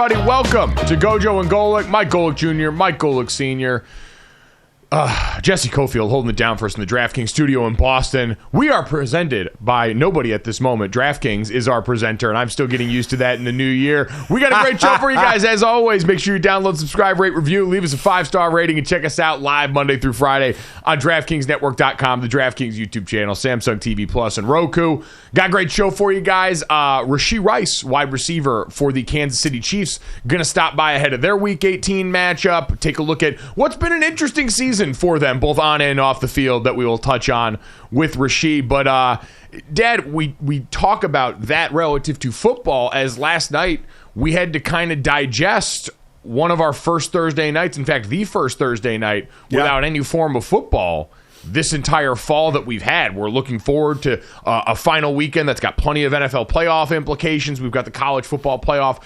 everybody. Welcome to GoJo and Golic. Mike Golic Jr., Mike Golic Sr., Jesse Cofield holding it down for us in the DraftKings studio in Boston. We are presented by nobody at this moment. DraftKings is our presenter, and I'm still getting used to that in the new year. We got a great show for you guys, as always. Make sure you download, subscribe, rate, review, leave us a 5-star rating, and check us out live Monday through Friday on DraftKingsNetwork.com, the DraftKings YouTube channel, Samsung TV Plus, and Roku. Got a great show for you guys. Rashee Rice, wide receiver for the Kansas City Chiefs, going to stop by ahead of their Week 18 matchup. Take a look at what's been an interesting season for them, both on and off the field, that we will touch on with Rashee. But Dad, we talk about that relative to football, as last night we had to kind of digest one of our first Thursday nights, in fact the first Thursday night, without any form of football this entire fall that we've had. We're looking forward to a final weekend that's got plenty of NFL playoff implications. We've got the college football playoff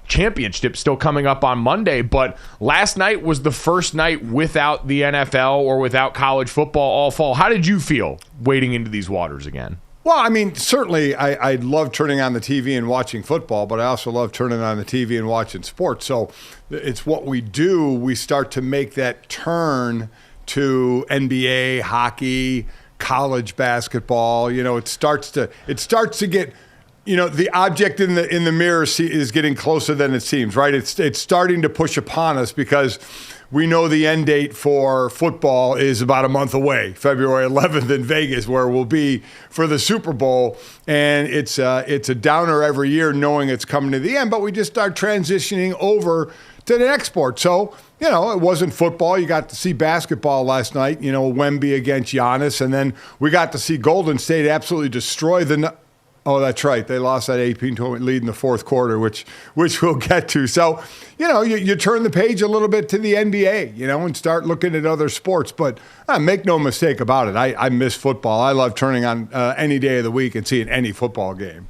championship still coming up on Monday, but last night was the first night without the NFL or without college football all fall. How did you feel wading into these waters again? Well, I mean, certainly I love turning on the TV and watching football, but I also love turning on the TV and watching sports. So it's what we do. We start to make that turn to NBA, hockey, college basketball. You know, it starts to get, you know, the object in the mirror is getting closer than it seems, right? It's starting to push upon us, because we know the end date for football is about a month away, February 11th in Vegas, where we'll be for the Super Bowl. And it's a downer every year knowing it's coming to the end, but we just start transitioning over to the next sport. So, you know, it wasn't football. You got to see basketball last night, you know, Wemby against Giannis. And then we got to see Golden State absolutely destroy oh, that's right. They lost that 18-point lead in the fourth quarter, which we'll get to. So, you know, you turn the page a little bit to the NBA, you know, and start looking at other sports. But make no mistake about it, I miss football. I love turning on any day of the week and seeing any football game.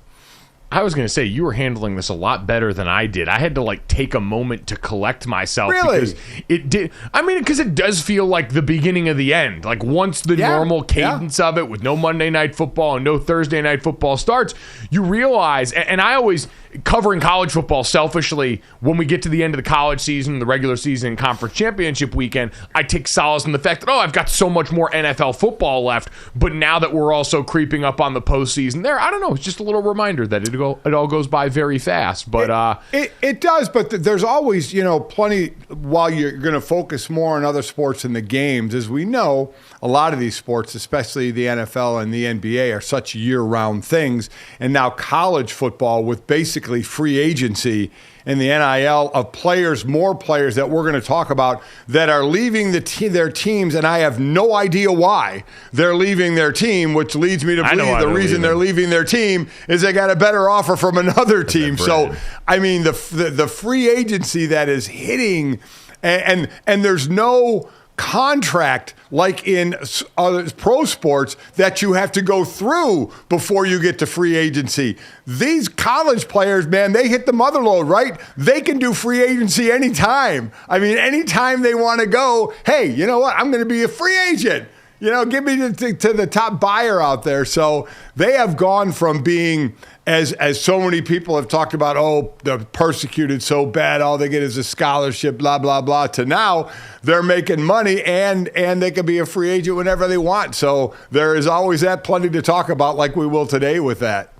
I was going to say, you were handling this a lot better than I did. I had to take a moment to collect myself. Really? Because it did. I mean, because it does feel like the beginning of the end. Like, once the normal cadence of it, with no Monday Night Football and no Thursday Night Football starts, you realize, and I always, covering college football selfishly, when we get to the end of the college season, the regular season, conference championship weekend, I take solace in the fact that, I've got so much more NFL football left. But now that we're also creeping up on the postseason there, I don't know, it's just a little reminder that it all goes by very fast. But it does, but there's always, you know, plenty, while you're going to focus more on other sports in the games. As we know, a lot of these sports, especially the NFL and the NBA, are such year-round things. And now college football, with basically free agency and the NIL of players, more players that we're going to talk about that are leaving their teams, and I have no idea why they're leaving their team, which leads me to believe the reason they're leaving their team is they got a better offer from another team. So, I mean, the free agency that is hitting, and there's no contract like in pro sports that you have to go through before you get to free agency. These college players, man, they hit the mother load, right? They can do free agency anytime. I mean, anytime they want to go, hey, you know what? I'm going to be a free agent. You know, give me to the top buyer out there. So they have gone from being, as so many people have talked about, they're persecuted so bad, all they get is a scholarship, blah, blah, blah, to now they're making money and they can be a free agent whenever they want. So there is always that plenty to talk about, like we will today with that.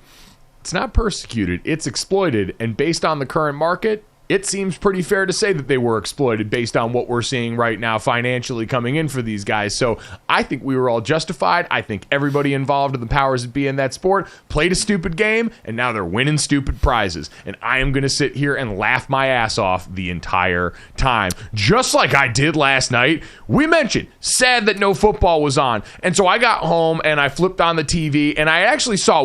It's not persecuted, it's exploited. And based on the current market, it seems pretty fair to say that they were exploited based on what we're seeing right now financially coming in for these guys. So I think we were all justified. I think everybody involved in the powers that be in that sport played a stupid game, and now they're winning stupid prizes. And I am going to sit here and laugh my ass off the entire time, just like I did last night. We mentioned, sad that no football was on. And so I got home and I flipped on the TV, and I actually saw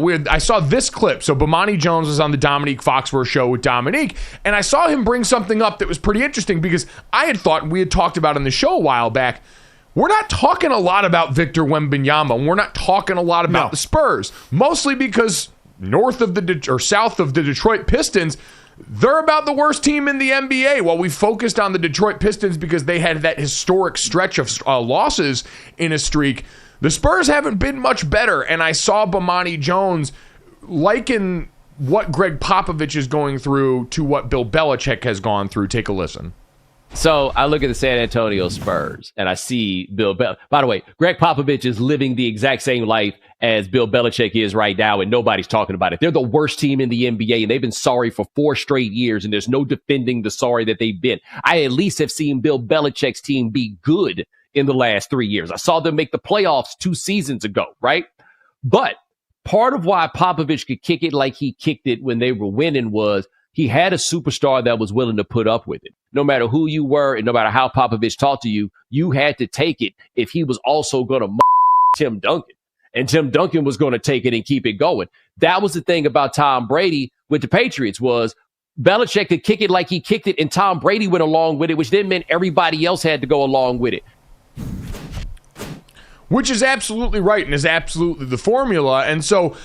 this clip. So Bomani Jones was on the Dominique Foxworth show with Dominique, and I saw him bring something up that was pretty interesting, because I had thought, we had talked about in the show a while back, we're not talking a lot about Victor Wembanyama, and we're not talking a lot about the Spurs, mostly because south of the Detroit Pistons, they're about the worst team in the NBA. While we focused on the Detroit Pistons because they had that historic stretch of losses in a streak, the Spurs haven't been much better. And I saw Bomani Jones liken what Greg Popovich is going through to what Bill Belichick has gone through. Take a listen. So I look at the San Antonio Spurs and I see by the way, Greg Popovich is living the exact same life as Bill Belichick is right now, and nobody's talking about it. They're the worst team in the NBA, and they've been sorry for 4 straight years, and there's no defending the sorry that they've been. I at least have seen Bill Belichick's team be good in the last 3 years. I saw them make the playoffs 2 seasons ago, right? But part of why Popovich could kick it like he kicked it when they were winning was he had a superstar that was willing to put up with it. No matter who you were and no matter how Popovich talked to you, you had to take it if he was also going to Tim Duncan. And Tim Duncan was going to take it and keep it going. That was the thing about Tom Brady with the Patriots was Belichick could kick it like he kicked it, and Tom Brady went along with it, which then meant everybody else had to go along with it. Which is absolutely right and is absolutely the formula. And so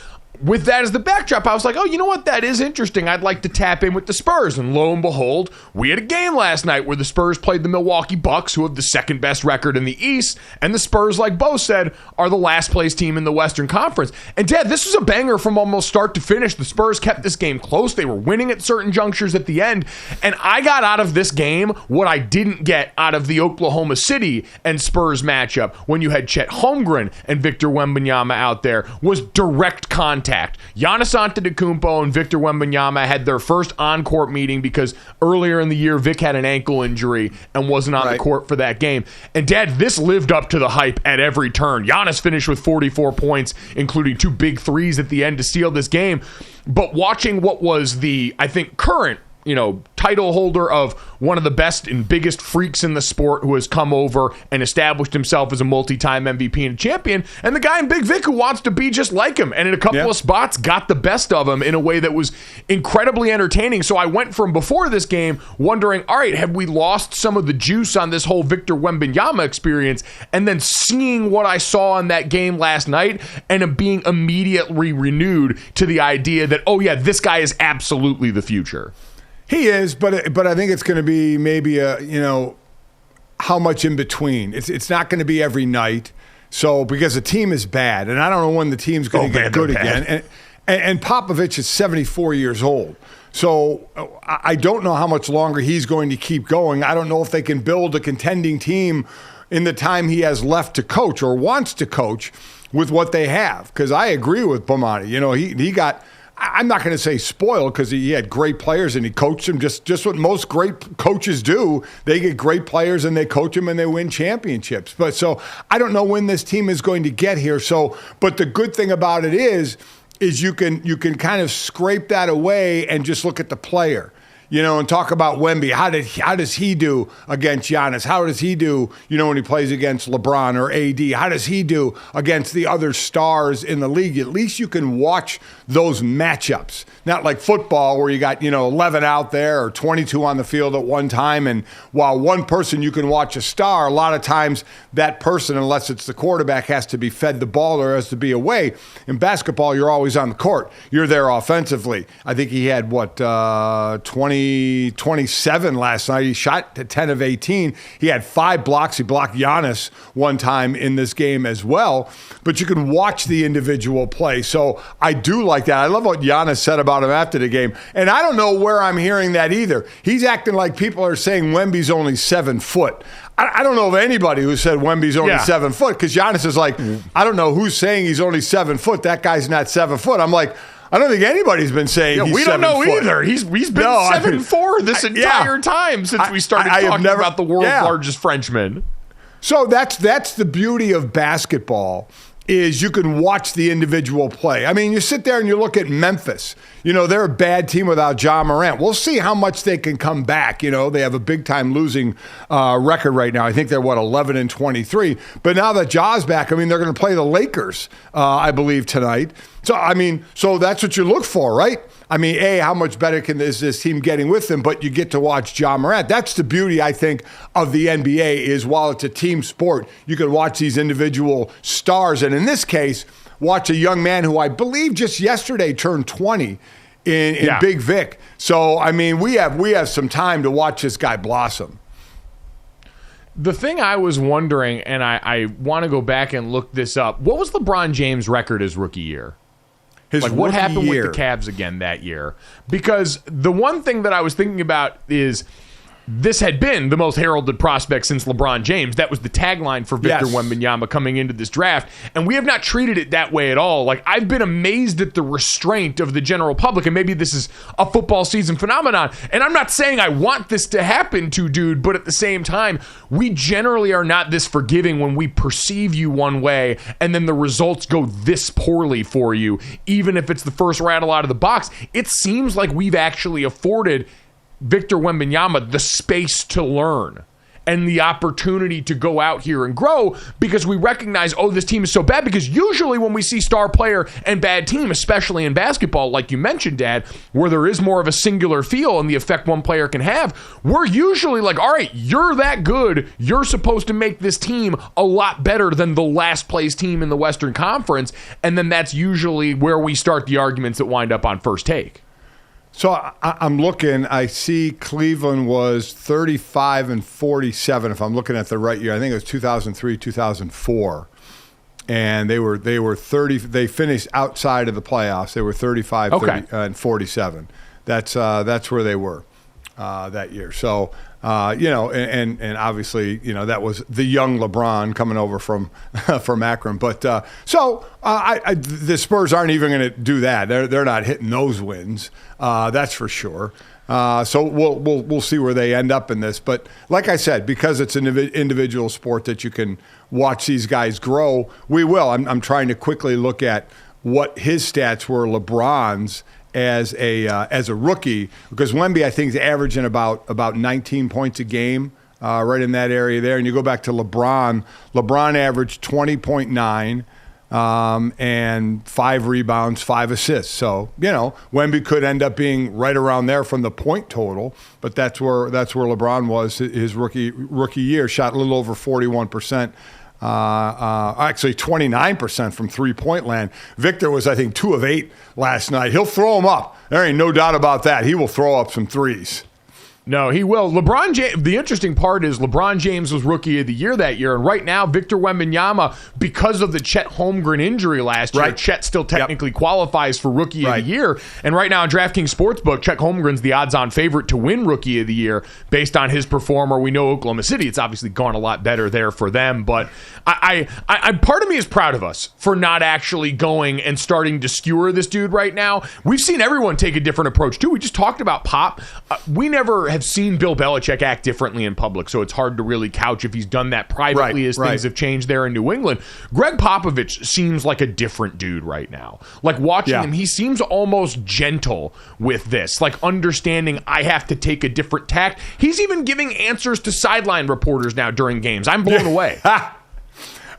with that as the backdrop, I was like, oh, you know what? That is interesting. I'd like to tap in with the Spurs. And lo and behold, we had a game last night where the Spurs played the Milwaukee Bucks, who have the second best record in the East. And the Spurs, like Bo said, are the last place team in the Western Conference. And Dad, this was a banger from almost start to finish. The Spurs kept this game close. They were winning at certain junctures at the end. And I got out of this game what I didn't get out of the Oklahoma City and Spurs matchup when you had Chet Holmgren and Victor Wembanyama out there was direct contact. Giannis Antetokounmpo and Victor Wembanyama had their first on-court meeting because earlier in the year, Vic had an ankle injury and wasn't on the court for that game. And Dad, this lived up to the hype at every turn. Giannis finished with 44 points, including 2 big threes at the end to seal this game. But watching what was the, I think, current title holder of one of the best and biggest freaks in the sport who has come over and established himself as a multi-time MVP and champion, and the guy in Big Vic who wants to be just like him, and in a couple of spots got the best of him in a way that was incredibly entertaining. So I went from before this game wondering, all right, have we lost some of the juice on this whole Victor Wembanyama experience? And then seeing what I saw in that game last night and being immediately renewed to the idea that, oh yeah, this guy is absolutely the future. He is, but I think it's going to be maybe how much in between. It's not going to be every night. So because the team is bad, and I don't know when the team's going to get good again. And Popovich is 74 years old. So I don't know how much longer he's going to keep going. I don't know if they can build a contending team in the time he has left to coach or wants to coach with what they have. Because I agree with Bomani. He got, I'm not going to say spoiled because he had great players and he coached them just what most great coaches do. They get great players and they coach them and they win championships. But so I don't know when this team is going to get here. So, but the good thing about it is you can kind of scrape that away and just look at the player. And talk about Wemby. How does he do against Giannis? How does he do, when he plays against LeBron or AD? How does he do against the other stars in the league? At least you can watch those matchups. Not like football where you got, 11 out there or 22 on the field at one time. And while one person you can watch a star, a lot of times that person, unless it's the quarterback, has to be fed the ball or has to be away. In basketball, you're always on the court. You're there offensively. I think he had, 27 last night. He shot to 10 of 18. He had 5 blocks. He blocked Giannis one time in this game as well. But you can watch the individual play. So I do like that. I love what Giannis said about him after the game. And I don't know where I'm hearing that either. He's acting like people are saying Wemby's only 7 foot. I don't know of anybody who said Wemby's only 7 foot because Giannis is like, I don't know who's saying he's only 7 foot. That guy's not 7 foot. I'm like, I don't think anybody's been saying he's 7 foot. We don't know either. He's been 7'4" this entire time since we started talking about the world's largest Frenchman. So that's the beauty of basketball is you can watch the individual play. I mean, you sit there and you look at Memphis. They're a bad team without Ja Morant. We'll see how much they can come back. They have a big-time losing record right now. I think they're, 11-23. But now that Ja's back, they're going to play the Lakers, I believe, tonight. So that's what you look for, right? How much better is this team getting with them? But you get to watch Ja Morant. That's the beauty, I think, of the NBA is while it's a team sport, you can watch these individual stars. And in this case, watch a young man who I believe just yesterday turned 20 in Big Vic. So, we have some time to watch this guy blossom. The thing I was wondering, and I want to go back and look this up, what was LeBron James' record his rookie year? His what happened year. with the Cavs again that year? Because the one thing that I was thinking about is this had been the most heralded prospect since LeBron James. That was the tagline for Victor Wembanyama coming into this draft. And we have not treated it that way at all. Like, I've been amazed at the restraint of the general public. And maybe this is a football season phenomenon. And I'm not saying I want this to happen to dude, but at the same time, we generally are not this forgiving when we perceive you one way and then the results go this poorly for you. Even if it's the first rattle out of the box, it seems like we've actually afforded Victor Wembanyama the space to learn and the opportunity to go out here and grow, because we recognize, this team is so bad. Because usually when we see star player and bad team, especially in basketball, like you mentioned, Dad, where there is more of a singular feel and the effect one player can have, we're usually like, all right, you're that good. You're supposed to make this team a lot better than the last place team in the Western Conference. And then that's usually where we start the arguments that wind up on First Take. So I'm looking. I see Cleveland was 35-47. If I'm looking at the right year, I think it was 2003, 2004, and they were 30. They finished outside of the playoffs. They were 35 and 47. That's where they were that year. So and obviously that was the young LeBron coming over from Akron. But the Spurs aren't even going to do that. They're not hitting those wins. That's for sure. So we'll see where they end up in this. But like I said, because it's an individual sport that you can watch these guys grow, we will. I'm trying to quickly look at what his stats were, LeBron's, as a rookie, because Wemby, I think, is averaging about 19 points a game, right in that area there. And you go back to LeBron. LeBron averaged 20.9 and 5 rebounds, 5 assists. So Wemby could end up being right around there from the point total, but that's where LeBron was his rookie year. Shot a little over 41%. Actually 29% from three-point land. Victor was, I think, 2 of 8 last night. He'll throw them up. There ain't no doubt about that. He will throw up some threes. No, he will. LeBron James, the interesting part is LeBron James was Rookie of the Year that year, and right now Victor Wembanyama, because of the Chet Holmgren injury last year, Chet still technically qualifies for Rookie of the Year, and right now in DraftKings Sportsbook, Chet Holmgren's the odds-on favorite to win Rookie of the Year based on his performer. We know Oklahoma City, it's obviously gone a lot better there for them, but I part of me is proud of us for not actually going and starting to skewer this dude right now. We've seen everyone take a different approach too. We just talked about Pop. We never have seen Bill Belichick act differently in public, so it's hard to really couch if he's done that privately as things have changed there in New England. Greg Popovich seems like a different dude right now. Like watching him, he seems almost gentle with this, like understanding I have to take a different tack. He's even giving answers to sideline reporters now during games. I'm blown away.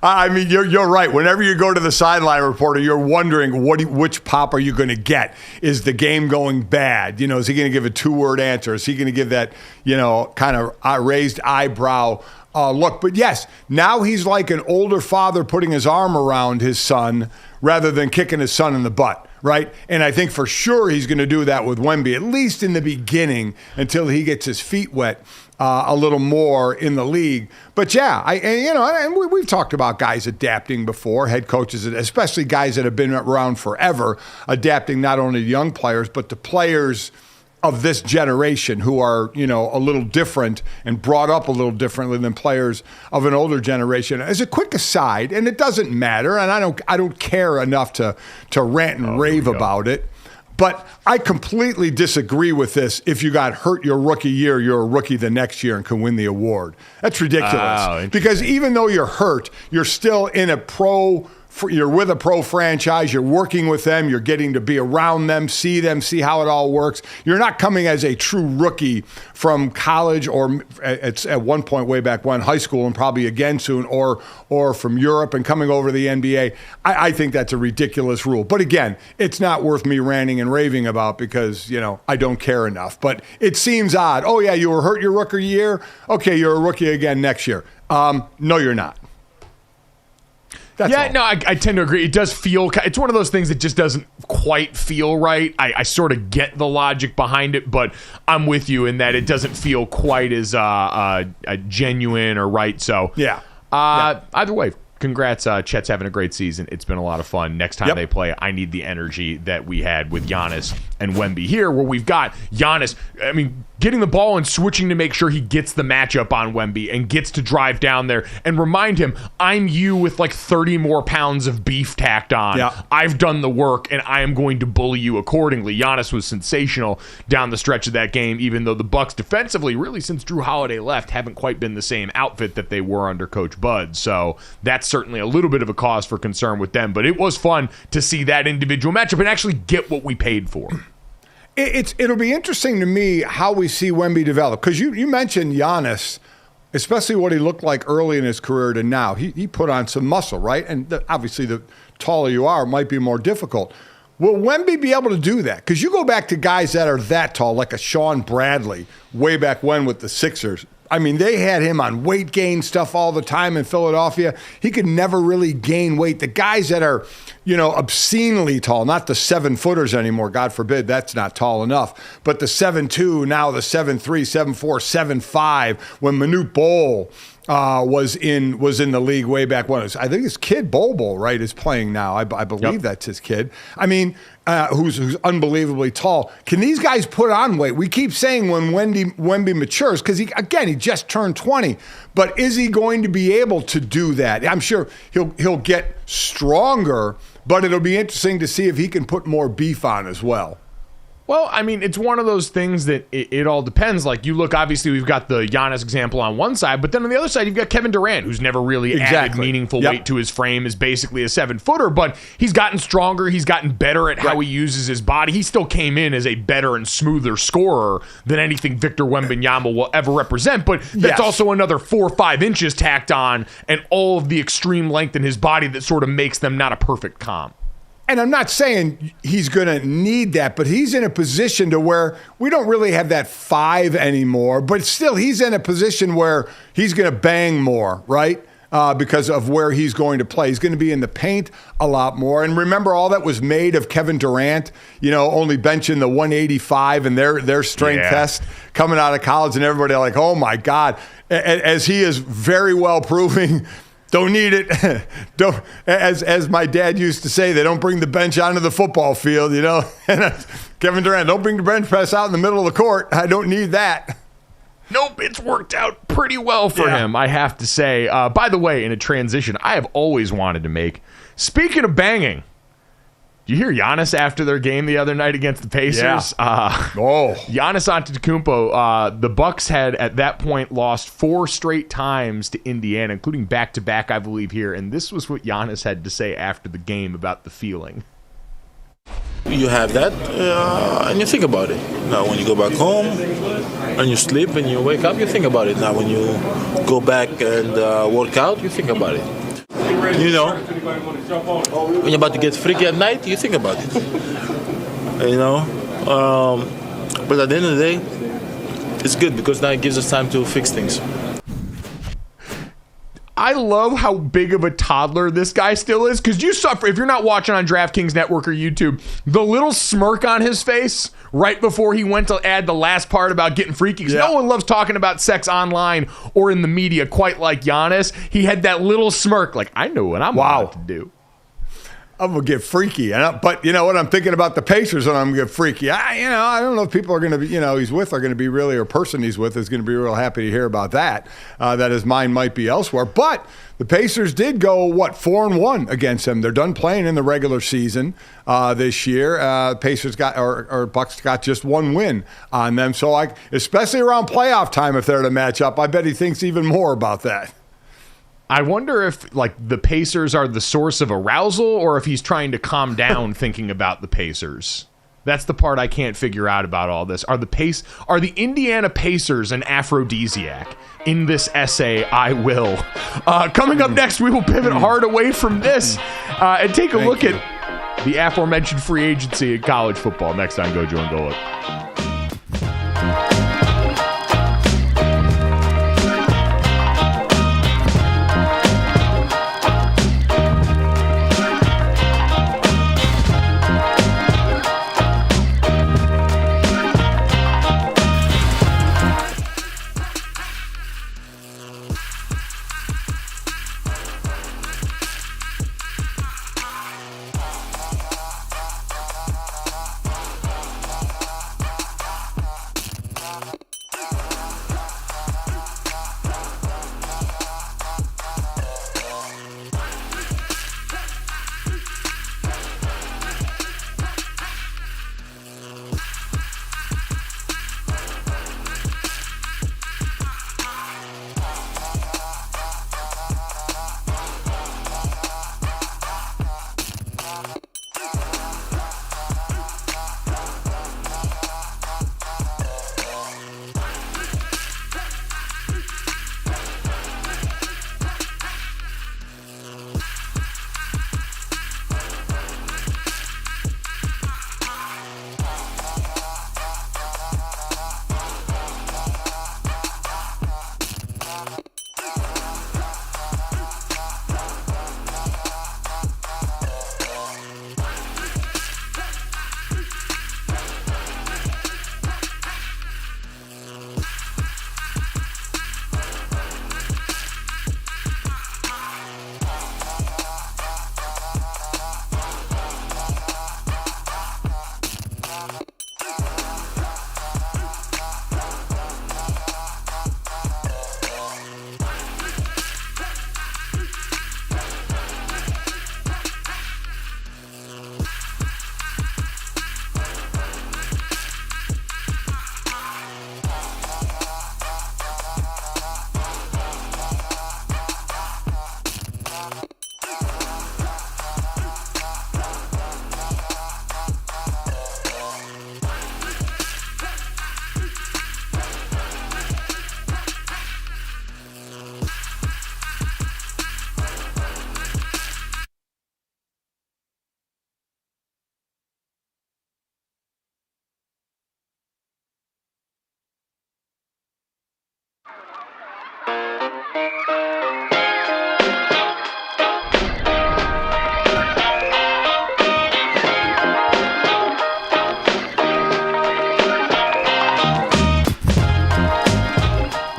I mean, you're right. Whenever you go to the sideline reporter, you're wondering which Pop are you going to get? Is the game going bad? Is he going to give a 2-word answer? Is he going to give that, kind of raised eyebrow look? But yes, now he's like an older father putting his arm around his son rather than kicking his son in the butt, right? And I think for sure he's going to do that with Wemby, at least in the beginning, until he gets his feet wet a little more in the league. But we've talked about guys adapting before, head coaches, especially guys that have been around forever, adapting not only to young players, but to players of this generation who are, a little different and brought up a little differently than players of an older generation. As a quick aside, and it doesn't matter, and I don't care enough to rant and rave about it, but I completely disagree with this. If you got hurt your rookie year, you're a rookie the next year and can win the award. That's ridiculous. Because even though you're hurt, you're still in you're with a pro franchise, you're working with them, you're getting to be around them, see how it all works. You're not coming as a true rookie from college, or it's at one point way back when, high school, and probably again soon, or from Europe and coming over to the NBA. I think that's a ridiculous rule. But again, it's not worth me ranting and raving about because, I don't care enough. But it seems odd. Oh, yeah, you were hurt your rookie year? Okay, you're a rookie again next year. No, you're not. I tend to agree. It does feel, it's one of those things that just doesn't quite feel right. I sort of get the logic behind it, but I'm with you in that it doesn't feel quite as genuine or right. So, either way, congrats. Chet's having a great season. It's been a lot of fun. Next time they play, I need the energy that we had with Giannis and Wemby here, where we've got Giannis, getting the ball and switching to make sure he gets the matchup on Wemby and gets to drive down there and remind him, I'm you with like 30 more pounds of beef tacked on. Yeah. I've done the work, and I am going to bully you accordingly. Giannis was sensational down the stretch of that game, even though the Bucks defensively, really since Drew Holiday left, haven't quite been the same outfit that they were under Coach Bud. So that's certainly a little bit of a cause for concern with them. But it was fun to see that individual matchup and actually get what we paid for. It'll be interesting to me how we see Wemby develop, because you mentioned Giannis, especially what he looked like early in his career to now. He put on some muscle, right? And obviously the taller you are, it might be more difficult. Will Wemby be able to do that? Because you go back to guys that are that tall, like a Sean Bradley, way back when with the Sixers. I mean, they had him on weight gain stuff all the time in Philadelphia. He could never really gain weight. The guys that are, obscenely tall, not the 7-footers anymore, God forbid, that's not tall enough, but the 7'2", now the 7'3", 7'4", 7'5", when Manute Bol was in the league way back when. I think his kid, Bol, right, is playing now. I believe that's his kid. I mean, who's unbelievably tall. Can these guys put on weight? We keep saying when Wemby matures, because he just turned 20. But is he going to be able to do that? I'm sure he'll get stronger, but it'll be interesting to see if he can put more beef on as well. Well, it's one of those things that it all depends. Like, you look, obviously, we've got the Giannis example on one side, but then on the other side, you've got Kevin Durant, who's never really added meaningful weight to his frame, is basically a 7-footer, but he's gotten stronger. He's gotten better at how he uses his body. He still came in as a better and smoother scorer than anything Victor Wembanyama will ever represent, but that's also another 4 or 5 inches tacked on and all of the extreme length in his body that sort of makes them not a perfect comp. And I'm not saying he's going to need that, but he's in a position to where we don't really have that 5 anymore. But still, he's in a position where he's going to bang more, right? Because of where he's going to play. He's going to be in the paint a lot more. And remember, all that was made of Kevin Durant, only benching the 185 in their strength test coming out of college. And everybody like, oh, my God. As he is very well proving, don't need it. Don't, as my dad used to say, they don't bring the bench onto the football field, And Kevin Durant, don't bring the bench press out in the middle of the court. I don't need that. Nope, it's worked out pretty well for him, I have to say. By the way, in a transition I have always wanted to make, speaking of banging, you hear Giannis after their game the other night against the Pacers? Giannis Antetokounmpo, the Bucks had at that point lost 4 straight times to Indiana, including back-to-back, I believe, here. And this was what Giannis had to say after the game about the feeling. You have that, and you think about it. Now, when you go back home and you sleep and you wake up, you think about it. Now, when you go back and work out, you think about it. When you're about to get freaky at night, you think about it. But at the end of the day, it's good because now it gives us time to fix things. I love how big of a toddler this guy still is, because you saw, if you're not watching on DraftKings Network or YouTube, the little smirk on his face right before he went to add the last part about getting freaky, because no one loves talking about sex online or in the media quite like Giannis. He had that little smirk like, I know what I'm about to do. I'm going to get freaky. But you know what? I'm thinking about the Pacers and I'm going to get freaky. I don't know if people are going to be, he's with are going to be really, or person he's with is going to be real happy to hear about that, that his mind might be elsewhere. But the Pacers did go, 4-1 against him. They're done playing in the regular season this year. Pacers got, or Bucks got just 1 win on them. So especially around playoff time, if they're to match up, I bet he thinks even more about that. I wonder if the Pacers are the source of arousal or if he's trying to calm down thinking about the Pacers. That's the part I can't figure out about all this. Are the Indiana Pacers an aphrodisiac? In this essay, I will. Coming up next, we will pivot hard away from this and take a look at the aforementioned free agency in college football next on GoJo and Golic.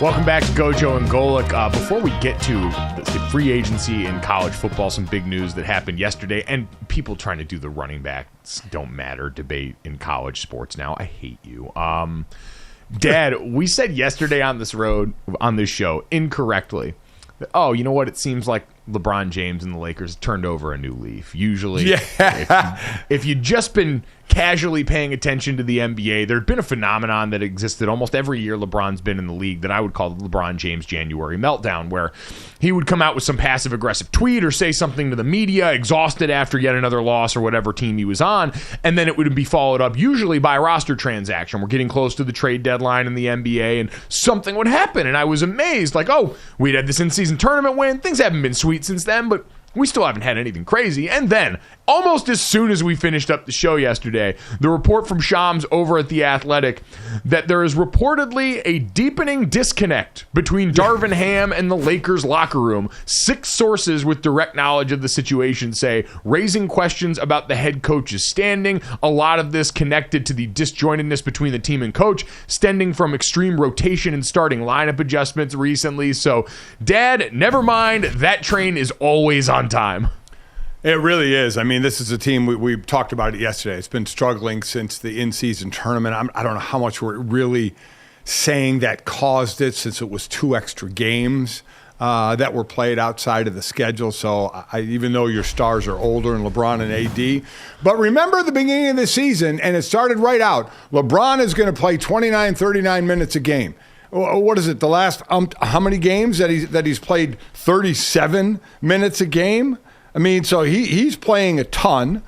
Welcome back to GoJo and Golic. Before we get to the free agency in college football, some big news that happened yesterday, and people trying to do the running backs don't matter debate in college sports now. I hate you. Dad, we said yesterday on this show incorrectly that, oh, you know what? It seems like LeBron James and the Lakers turned over a new leaf. Usually, if you'd just been casually paying attention to the NBA, there'd been a phenomenon that existed almost every year LeBron's been in the league that I would call the LeBron James January meltdown, where he would come out with some passive-aggressive tweet or say something to the media, exhausted after yet another loss or whatever team he was on, and then it would be followed up usually by a roster transaction. We're getting close to the trade deadline in the NBA, and something would happen, and I was amazed, like, oh, we'd had this in-season tournament win. Things haven't been sweet since then, but we still haven't had anything crazy. And then, almost as soon as we finished up the show yesterday, the report from Shams over at The Athletic that there is reportedly a deepening disconnect between Darvin Ham and the Lakers locker room. 6 sources with direct knowledge of the situation say, raising questions about the head coach's standing. A lot of this connected to the disjointedness between the team and coach, stemming from extreme rotation and starting lineup adjustments recently. So, Dad, never mind. That train is always on time. It really is. I mean, this is a team, we talked about it yesterday. It's been struggling since the in-season tournament. I don't know how much we're really saying that caused it, since it was 2 extra games that were played outside of the schedule. So even though your stars are older and LeBron and AD. But remember the beginning of the season, and it started right out. LeBron is going to play 29, 39 minutes a game. What is it, the last how many games that he's played 37 minutes a game? I mean, so he's playing a ton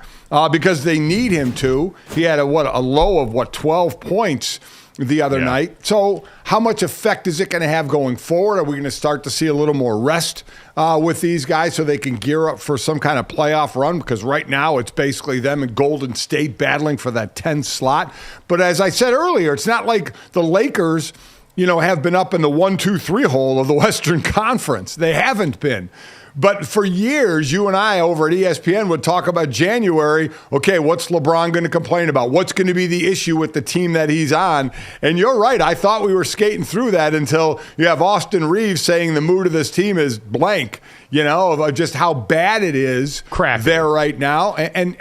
because they need him to. He had a low of 12 points the other night. So how much effect is it going to have going forward? Are we going to start to see a little more rest with these guys so they can gear up for some kind of playoff run? Because right now it's basically them and Golden State battling for that 10 slot. But as I said earlier, it's not like the Lakers, have been up in the 1, 2, 3 hole of the Western Conference. They haven't been. But for years, you and I over at ESPN would talk about January. Okay, what's LeBron going to complain about? What's going to be the issue with the team that he's on? And you're right. I thought we were skating through that until you have Austin Reeves saying the mood of this team is blank, of just how bad it is there right now. And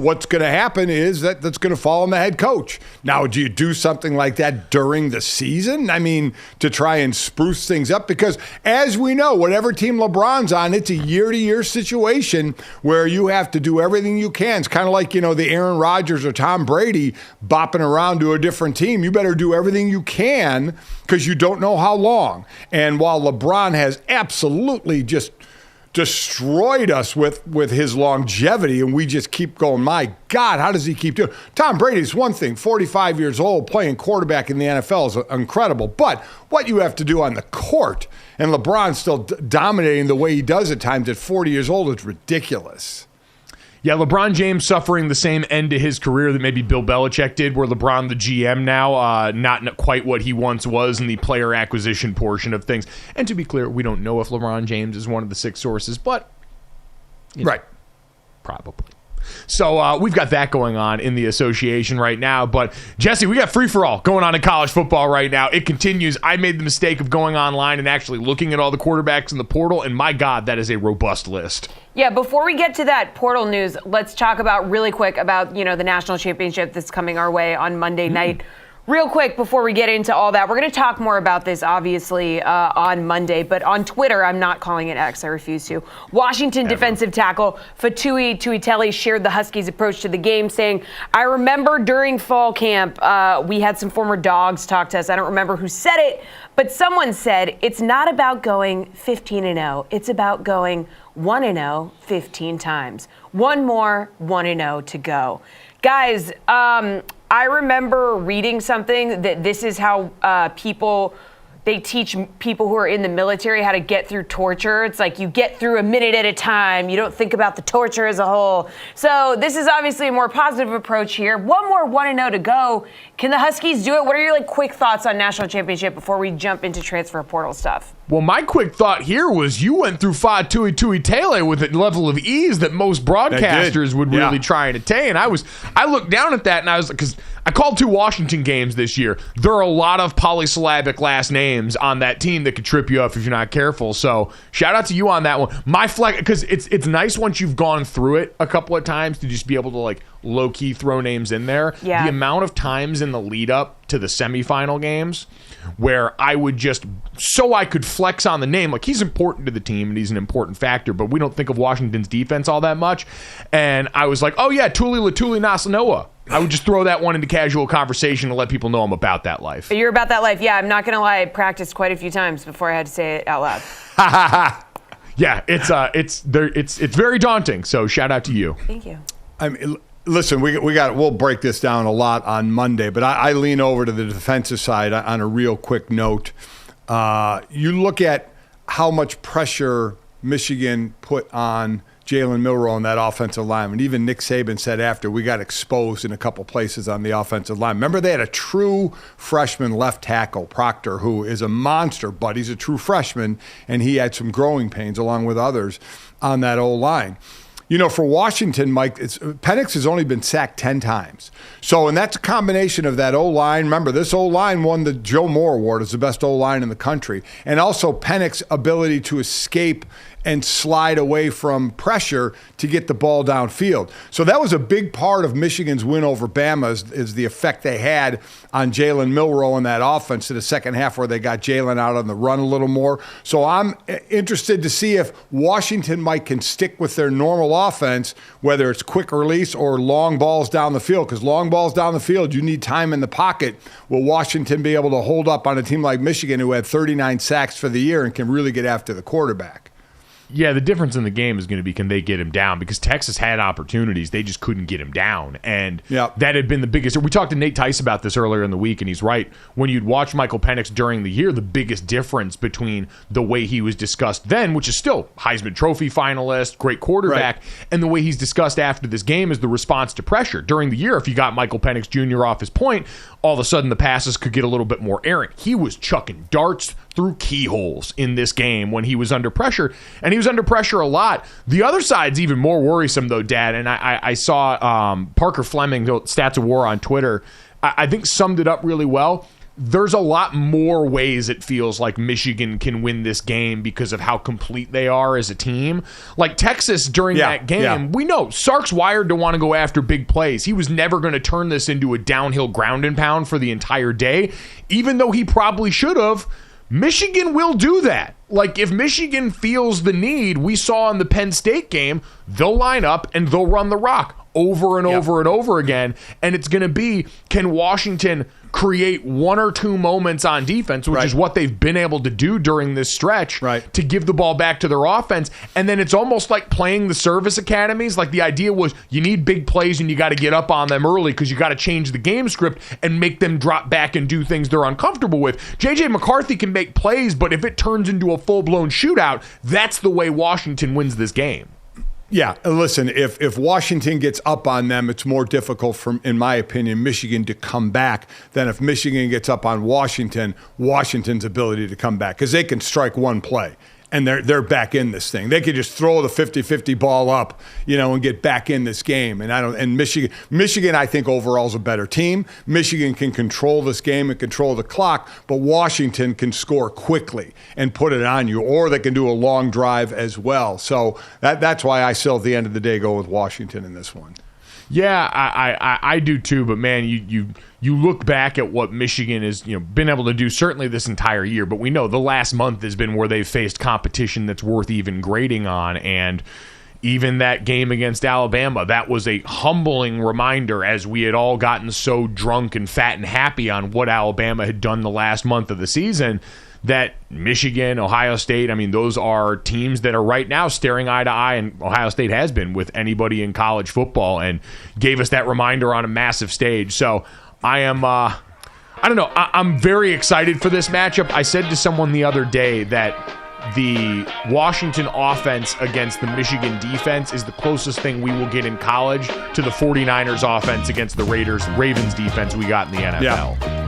what's going to happen is that's going to fall on the head coach. Now, do you do something like that during the season? I mean, to try and spruce things up? Because as we know, whatever team LeBron's on, it's a year-to-year situation where you have to do everything you can. It's kind of like, the Aaron Rodgers or Tom Brady bopping around to a different team. You better do everything you can because you don't know how long. And while LeBron has absolutely just destroyed us with his longevity, and we just keep going, my God, how does he keep doing? Tom Brady's one thing, 45 years old, playing quarterback in the NFL is incredible. But what you have to do on the court, and LeBron still dominating the way he does at times at 40 years old, is ridiculous. Yeah, LeBron James suffering the same end to his career that maybe Bill Belichick did, where LeBron the GM now, not quite what he once was in the player acquisition portion of things. And to be clear, we don't know if LeBron James is one of the 6 sources, but right, probably. So we've got that going on in the association right now. But, Jesse, we got free-for-all going on in college football right now. It continues. I made the mistake of going online and actually looking at all the quarterbacks in the portal, and my God, that is a robust list. Yeah, before we get to that portal news, let's talk about really quick about, the national championship that's coming our way on Monday night. Real quick, before we get into all that, we're going to talk more about this, obviously, on Monday. But on Twitter, I'm not calling it X. I refuse to. Washington defensive tackle Fatui Tuitele shared the Huskies' approach to the game, saying, I remember during fall camp, we had some former Dogs talk to us. I don't remember who said it, but someone said, it's not about going 15-0. It's about going 1-0 15 times. One more 1-0 to go. Guys, I remember reading something that this is how they teach people who are in the military how to get through torture. It's like you get through a minute at a time. You don't think about the torture as a whole. So this is obviously a more positive approach here. One more 1-0 to go. Can the Huskies do it? What are your quick thoughts on national championship before we jump into transfer portal stuff? Well, my quick thought here was you went through Fatui Tuitele with a level of ease that most broadcasters would really try and attain. I looked down at that and I was like, because I called 2 Washington games this year. There are a lot of polysyllabic last names on that team that could trip you up if you're not careful. So shout out to you on that one. My flag, because it's nice once you've gone through it a couple of times to just be able to low-key throw names in there. Yeah. The amount of times in the lead up to the semifinal games where I would just, so I could flex on the name, he's important to the team and he's an important factor, but we don't think of Washington's defense all that much. And I was like, oh yeah, Tuli Latuli Nasanoa. I would just throw that one into casual conversation to let people know I'm about that life. You're about that life. Yeah, I'm not going to lie. I practiced quite a few times before I had to say it out loud. Yeah, it's very daunting. So shout out to you. Thank you. I mean, listen, we'll break this down a lot on Monday, but I lean over to the defensive side on a real quick note. You look at how much pressure Michigan put on Jalen Milroe on that offensive line. And even Nick Saban said after, we got exposed in a couple places on the offensive line. Remember, they had a true freshman left tackle, Proctor, who is a monster, but he's a true freshman, and he had some growing pains along with others on that O-line. For Washington, Mike, Penix has only been sacked 10 times. So, and that's a combination of that O-line. Remember, this O-line won the Joe Moore Award as the best O-line in the country. And also Penix's ability to escape and slide away from pressure to get the ball downfield. So that was a big part of Michigan's win over Bama is the effect they had on Jalen Milroe in that offense to the second half where they got Jalen out on the run a little more. So I'm interested to see if Washington might can stick with their normal offense, whether it's quick release or long balls down the field, because long balls down the field, you need time in the pocket. Will Washington be able to hold up on a team like Michigan who had 39 sacks for the year and can really get after the quarterback? Yeah, the difference in the game is going to be, can they get him down? Because Texas had opportunities. They just couldn't get him down. And that had been the biggest. We talked to Nate Tice about this earlier in the week, and he's right. When you'd watch Michael Penix during the year, the biggest difference between the way he was discussed then, which is still Heisman Trophy finalist, great quarterback, and the way he's discussed after this game is the response to pressure. During the year, if you got Michael Penix Jr. off his point, all of a sudden the passes could get a little bit more errant. He was chucking darts through keyholes in this game when he was under pressure, and he was under pressure a lot. The other side's even more worrisome, though, Dad, and I saw Parker Fleming, Stats of War on Twitter, I think summed it up really well. There's a lot more ways it feels like Michigan can win this game because of how complete they are as a team. Like Texas during that game, we know Sark's wired to want to go after big plays. He was never going to turn this into a downhill ground and pound for the entire day, even though he probably should have. Michigan will do that. Like, if Michigan feels the need, we saw in the Penn State game, they'll line up and they'll run the rock over and over and over again. And it's going to be, can Washington create one or two moments on defense, which is what they've been able to do during this stretch, to give the ball back to their offense. And then it's almost like playing the service academies. Like, the idea was you need big plays and you got to get up on them early because you got to change the game script and make them drop back and do things they're uncomfortable with. JJ McCarthy can make plays, but if it turns into a full-blown shootout, that's the way Washington wins this game. Yeah, listen, if Washington gets up on them, it's more difficult, in my opinion, Michigan to come back than if Michigan gets up on Washington's ability to come back, because they can strike one play and they're back in this thing. They could just throw the 50-50 ball up, and get back in this game. And Michigan, I think overall is a better team. Michigan can control this game and control the clock, but Washington can score quickly and put it on you, or they can do a long drive as well. So that's why I still, at the end of the day, go with Washington in this one. Yeah, I do too. But man, you look back at what Michigan has been able to do, certainly this entire year. But we know the last month has been where they've faced competition that's worth even grading on. And even that game against Alabama, that was a humbling reminder, as we had all gotten so drunk and fat and happy on what Alabama had done the last month of the season, that Michigan, Ohio State, those are teams that are right now staring eye to eye, and Ohio State has been with anybody in college football, and gave us that reminder on a massive stage. So I am, I don't know, I'm very excited for this matchup. I said to someone the other day that the Washington offense against the Michigan defense is the closest thing we will get in college to the 49ers offense against the Ravens defense we got in the NFL. Yeah.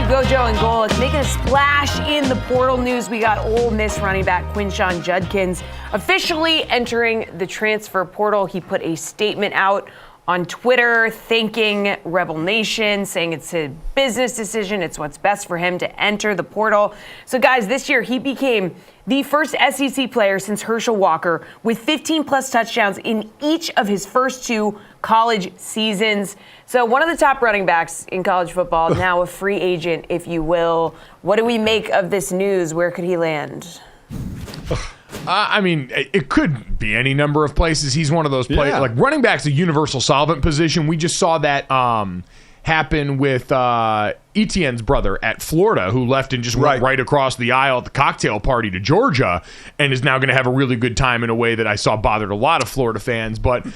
GoJo and Golic making a splash in the portal news. We got Ole Miss running back Quinshon Judkins officially entering the transfer portal. He put a statement out on Twitter thanking Rebel Nation, saying it's a business decision. It's what's best for him to enter the portal. So, guys, this year he became the first SEC player since Herschel Walker with 15-plus touchdowns in each of his first two college seasons. So one of the top running backs in college football, now a free agent, if you will. What do we make of this news? Where could he land? I mean, it could be any number of places. He's one of those players. Yeah. Like, running back's a universal solvent position. We just saw that happen with Etienne's brother at Florida, who left and just went right across the aisle at the cocktail party to Georgia, and is now going to have a really good time in a way that I saw bothered a lot of Florida fans. But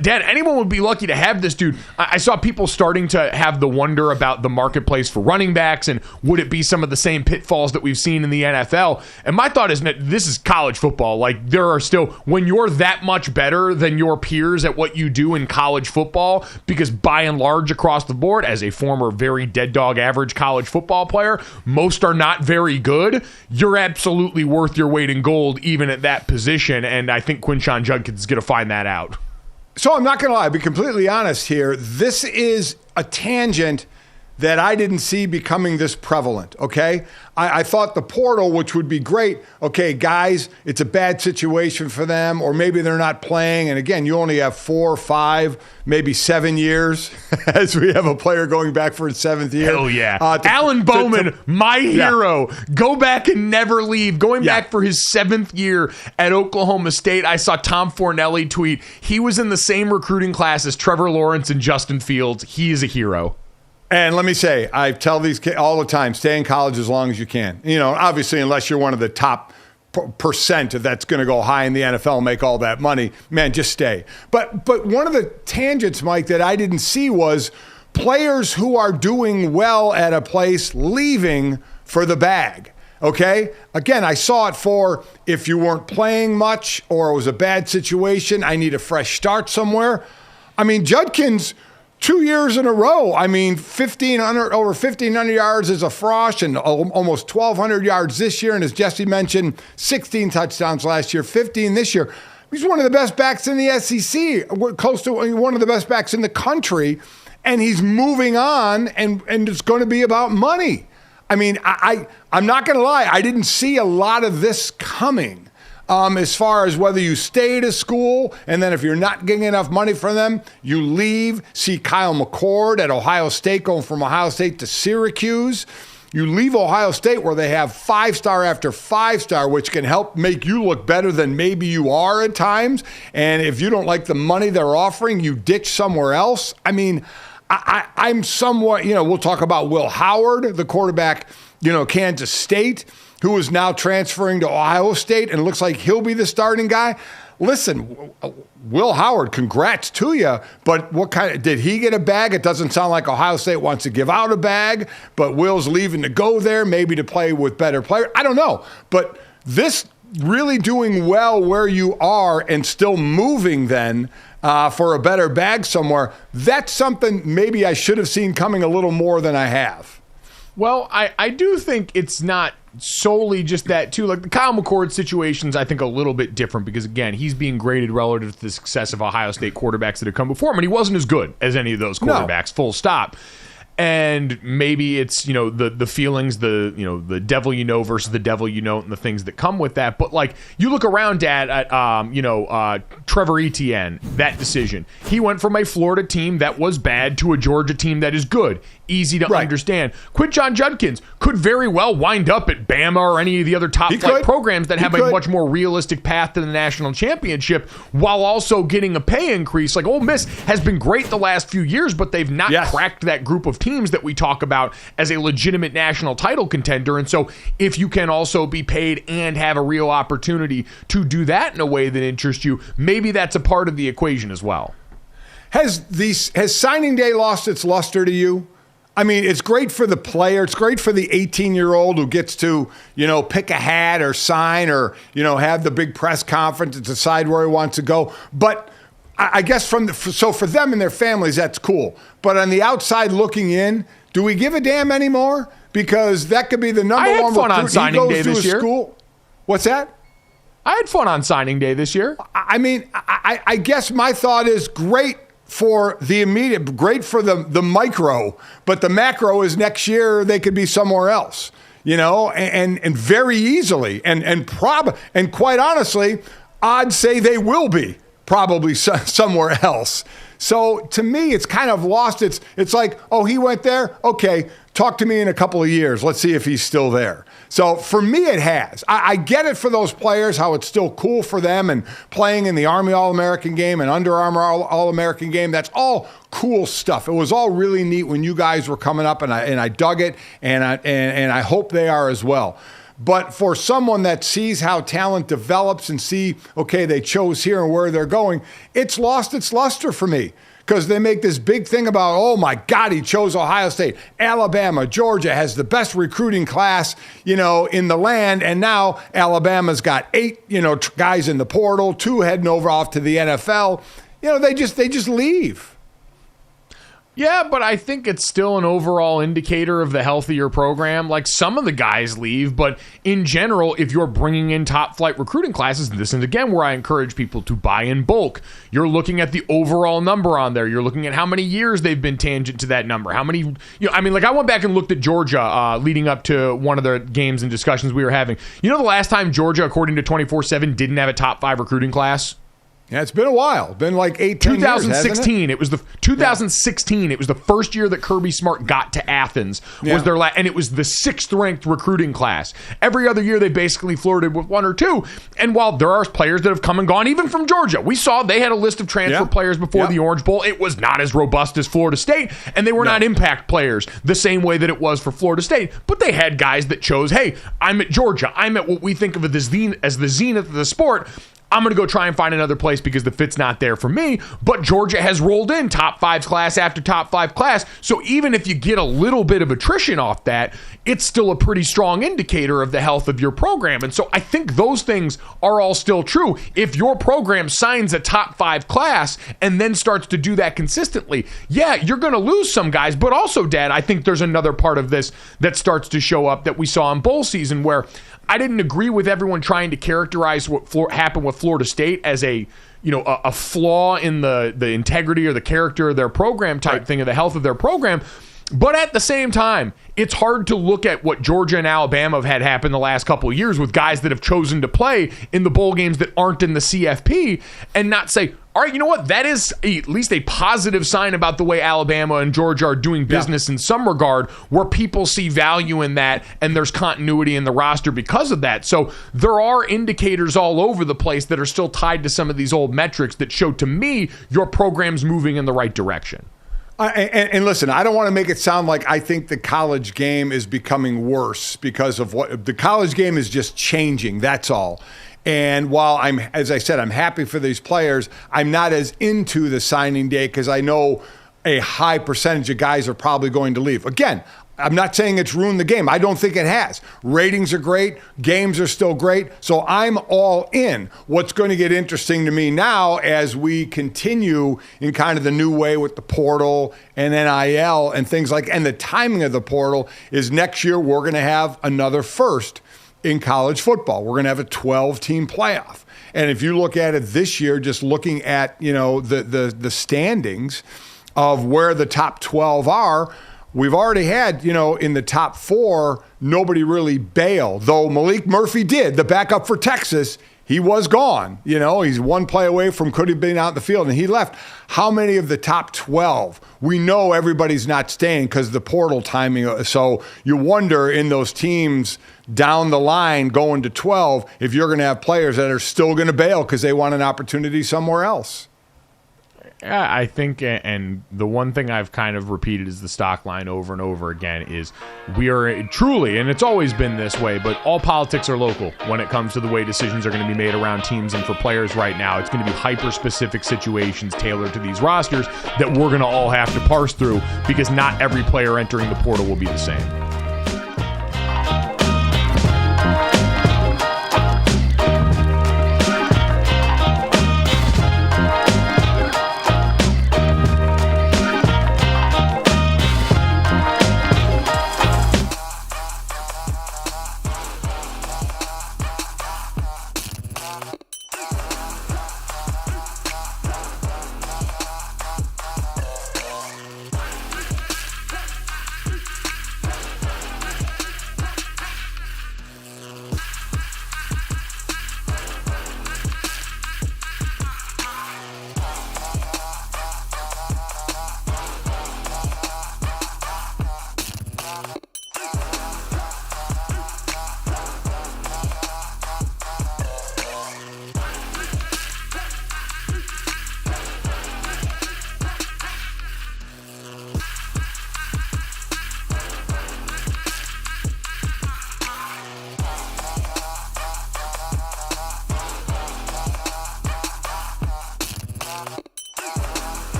Dad, anyone would be lucky to have this dude. I saw people starting to have the wonder about the marketplace for running backs, and would it be some of the same pitfalls that we've seen in the NFL? And my thought is that this is college football. Like, there are still, when you're that much better than your peers at what you do in college football, because by and large across the board, as a former very dead dog average college football player, most are not very good. You're absolutely worth your weight in gold even at that position, and I think Quinshon Judkins is going to find that out. So I'm not going to lie, I'll be completely honest here. This is a tangent that I didn't see becoming this prevalent, okay? I thought the portal, which would be great, okay, guys, it's a bad situation for them, or maybe they're not playing, and again, you only have 4, 5, maybe 7 years, as we have a player going back for his 7th year. Hell yeah. Alan Bowman, my hero, go back and never leave, going back for his 7th year at Oklahoma State. I saw Tom Fornelli tweet, he was in the same recruiting class as Trevor Lawrence and Justin Fields. He is a hero. And let me say, I tell these kids all the time, stay in college as long as you can. You know, obviously, unless you're one of the top percent that's going to go high in the NFL and make all that money, man, just stay. But one of the tangents, Mike, that I didn't see was players who are doing well at a place leaving for the bag. Okay? Again, I saw it for if you weren't playing much or it was a bad situation, I need a fresh start somewhere. I mean, Judkins, 2 years in a row, I mean, over 1,500 yards as a Frosh and almost 1,200 yards this year. And as Jesse mentioned, 16 touchdowns last year, 15 this year. He's one of the best backs in the SEC, close to one of the best backs in the country. And he's moving on, and it's going to be about money. I mean, I'm not going to lie. I didn't see a lot of this coming. As far as whether you stay to school, and then if you're not getting enough money from them, you leave. See Kyle McCord at Ohio State going from Ohio State to Syracuse. You leave Ohio State where they have 5-star after 5-star, which can help make you look better than maybe you are at times. And if you don't like the money they're offering, you ditch somewhere else. I mean, I'm somewhat, we'll talk about Will Howard, the quarterback, Kansas State, who is now transferring to Ohio State and looks like he'll be the starting guy. Listen, Will Howard, congrats to you, but did he get a bag? It doesn't sound like Ohio State wants to give out a bag, but Will's leaving to go there, maybe to play with better players. I don't know, but this really doing well where you are and still moving then for a better bag somewhere, that's something maybe I should have seen coming a little more than I have. Well, I do think it's not solely just that, too. Like the Kyle McCord situation's, I think, a little bit different because, again, he's being graded relative to the success of Ohio State quarterbacks that have come before him, and he wasn't as good as any of those quarterbacks, full stop. And maybe it's, the feelings, the devil you know versus the devil you know, and the things that come with that. But, like, you look around, Dad, at, Trevor Etienne, that decision. He went from a Florida team that was bad to a Georgia team that is good. Easy to understand. Quinshon Judkins could very well wind up at Bama or any of the other top-flight programs that have a much more realistic path to the national championship while also getting a pay increase. Like, Ole Miss has been great the last few years, but they've not cracked that group of teams that we talk about as a legitimate national title contender. And so if you can also be paid and have a real opportunity to do that in a way that interests you, maybe that's a part of the equation as well. Has signing day lost its luster to you? I mean, it's great for the player. It's great for the 18-year-old who gets to, pick a hat or sign or, have the big press conference and decide where he wants to go. But I guess so for them and their families, that's cool. But on the outside looking in, do we give a damn anymore? Because that could be the number one. I had fun on signing day this year. What's that? I had fun on signing day this year. I mean, I guess my thought is great for the immediate, great for the micro, but the macro is next year they could be somewhere else, and very easily, and quite honestly, odds say they will be probably somewhere else. So to me, it's kind of lost. It's like, oh, he went there. Okay, talk to me in a couple of years. Let's see if he's still there. So for me, it has. I get it for those players, how it's still cool for them and playing in the Army All-American game and Under Armour All-American game. That's all cool stuff. It was all really neat when you guys were coming up, and I dug it, and I hope they are as well. But for someone that sees how talent develops and see, okay, they chose here and where they're going, it's lost its luster for me. Because they make this big thing about, oh my God, he chose Ohio State. Alabama, Georgia has the best recruiting class, in the land. And now Alabama's got 8, guys in the portal, 2 heading over off to the NFL. They just leave. Yeah, but I think it's still an overall indicator of the healthier program. Like, some of the guys leave, but in general, if you're bringing in top flight recruiting classes, this is again where I encourage people to buy in bulk. You're looking at the overall number on there. You're looking at how many years they've been tangent to that number. How many, I went back and looked at Georgia leading up to one of the games and discussions we were having. The last time Georgia, according to 24/7, didn't have a top 5 recruiting class? Yeah, it's been a while. It's been like 8-10 years, 2016. It was the 2016. It was the first year that Kirby Smart got to Athens. Was their and it was the 6th ranked recruiting class. Every other year they basically flirted with 1 or 2. And while there are players that have come and gone, even from Georgia, we saw they had a list of transfer players before the Orange Bowl. It was not as robust as Florida State, and they were not impact players the same way that it was for Florida State. But they had guys that chose, hey, I'm at Georgia. I'm at what we think of as the zenith of the sport. I'm going to go try and find another place because the fit's not there for me. But Georgia has rolled in top 5 class after top 5 class. So even if you get a little bit of attrition off that, it's still a pretty strong indicator of the health of your program. And so I think those things are all still true. If your program signs a top 5 class and then starts to do that consistently, yeah, you're going to lose some guys. But also, Dad, I think there's another part of this that starts to show up that we saw in bowl season where I didn't agree with everyone trying to characterize what happened with Florida State as a flaw in the integrity or the character of their program type thing, or the health of their program. But at the same time, it's hard to look at what Georgia and Alabama have had happen the last couple of years with guys that have chosen to play in the bowl games that aren't in the CFP and not say, all right, you know what? That is at least a positive sign about the way Alabama and Georgia are doing business in some regard, where people see value in that and there's continuity in the roster because of that. So there are indicators all over the place that are still tied to some of these old metrics that show, to me, your program's moving in the right direction. And listen, I don't want to make it sound like I think the college game is becoming worse because of what the college game is just changing. That's all. And while as I said, I'm happy for these players, I'm not as into the signing day because I know a high percentage of guys are probably going to leave. Again, I'm not saying it's ruined the game. I don't think it has. Ratings are great. Games are still great. So I'm all in. What's going to get interesting to me now as we continue in kind of the new way with the portal and NIL and things and the timing of the portal is next year we're going to have another first in college football. We're going to have a 12-team playoff. And if you look at it this year, just looking at, the standings of where the top 12 are, we've already had, in the top 4, nobody really bail. Though Malik Murphy did, the backup for Texas, he was gone. He's one play away from could have been out in the field, and he left. How many of the top 12? We know everybody's not staying because of the portal timing. So you wonder in those teams down the line going to 12 if you're going to have players that are still going to bail because they want an opportunity somewhere else. Yeah, I think, and the one thing I've kind of repeated is the stock line over and over again is we are truly, and it's always been this way, but all politics are local when it comes to the way decisions are going to be made around teams. And for players right now, it's going to be hyper-specific situations tailored to these rosters that we're going to all have to parse through because not every player entering the portal will be the same.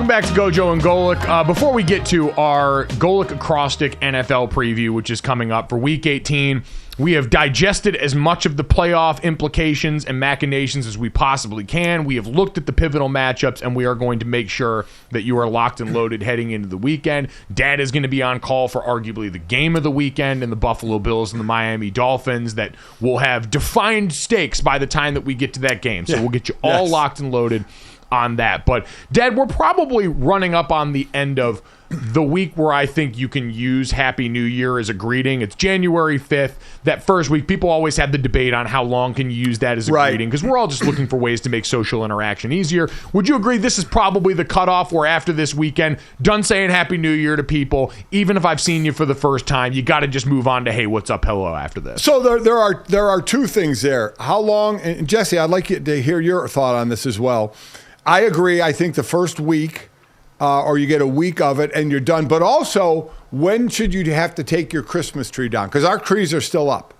Welcome back to GoJo and Golic. Before we get to our Golic acrostic NFL preview, which is coming up for Week 18, we have digested as much of the playoff implications and machinations as we possibly can. We have looked at the pivotal matchups, and we are going to make sure that you are locked and loaded heading into the weekend. Dad is going to be on call for arguably the game of the weekend and the Buffalo Bills and the Miami Dolphins that will have defined stakes by the time that we get to that game. So we'll get you all locked and loaded on that. But Dad, we're probably running up on the end of the week where I think you can use Happy New Year as a greeting. It's January 5th. That first week, people always have the debate on how long can you use that as a greeting, because we're all just looking for ways to make social interaction easier. Would you agree this is probably the cutoff where after this weekend, done saying Happy New Year to people, even if I've seen you for the first time, you got to just move on to, hey, what's up, hello after this? So there are two things there. How long, and Jesse, I'd like you to hear your thought on this as well. I agree. I think the first week, or you get a week of it and you're done. But also, when should you have to take your Christmas tree down? Because our trees are still up.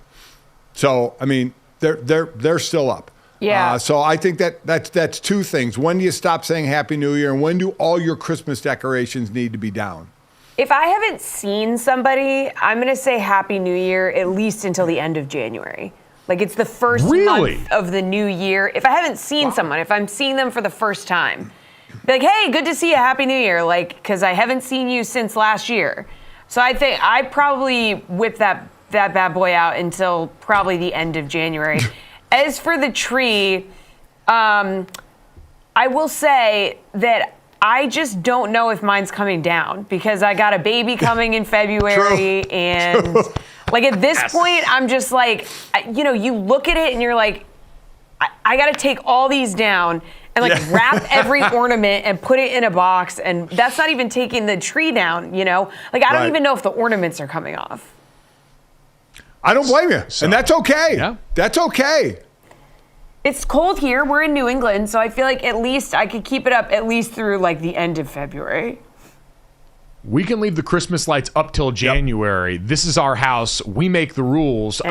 So, I mean, they're still up. Yeah. So I think that's two things. When do you stop saying Happy New Year, and when do all your Christmas decorations need to be down? If I haven't seen somebody, I'm going to say Happy New Year at least until the end of January. Like, it's the first month of the new year. If I haven't seen someone, if I'm seeing them for the first time, be like, hey, good to see you, Happy New Year, like, because I haven't seen you since last year. So I think I probably whip that bad boy out until probably the end of January. As for the tree, I will say that I just don't know if mine's coming down, because I got a baby coming in February. And like, at this point, I'm just like, you look at it and you're like, I got to take all these down and like wrap every ornament and put it in a box. And that's not even taking the tree down, Like, I don't even know if the ornaments are coming off. I don't blame you. So, and that's okay. Yeah. That's okay. It's cold here. We're in New England, so I feel like at least I could keep it up at least through like the end of February. We can leave the Christmas lights up till January. Yep. This is our house. We make the rules. And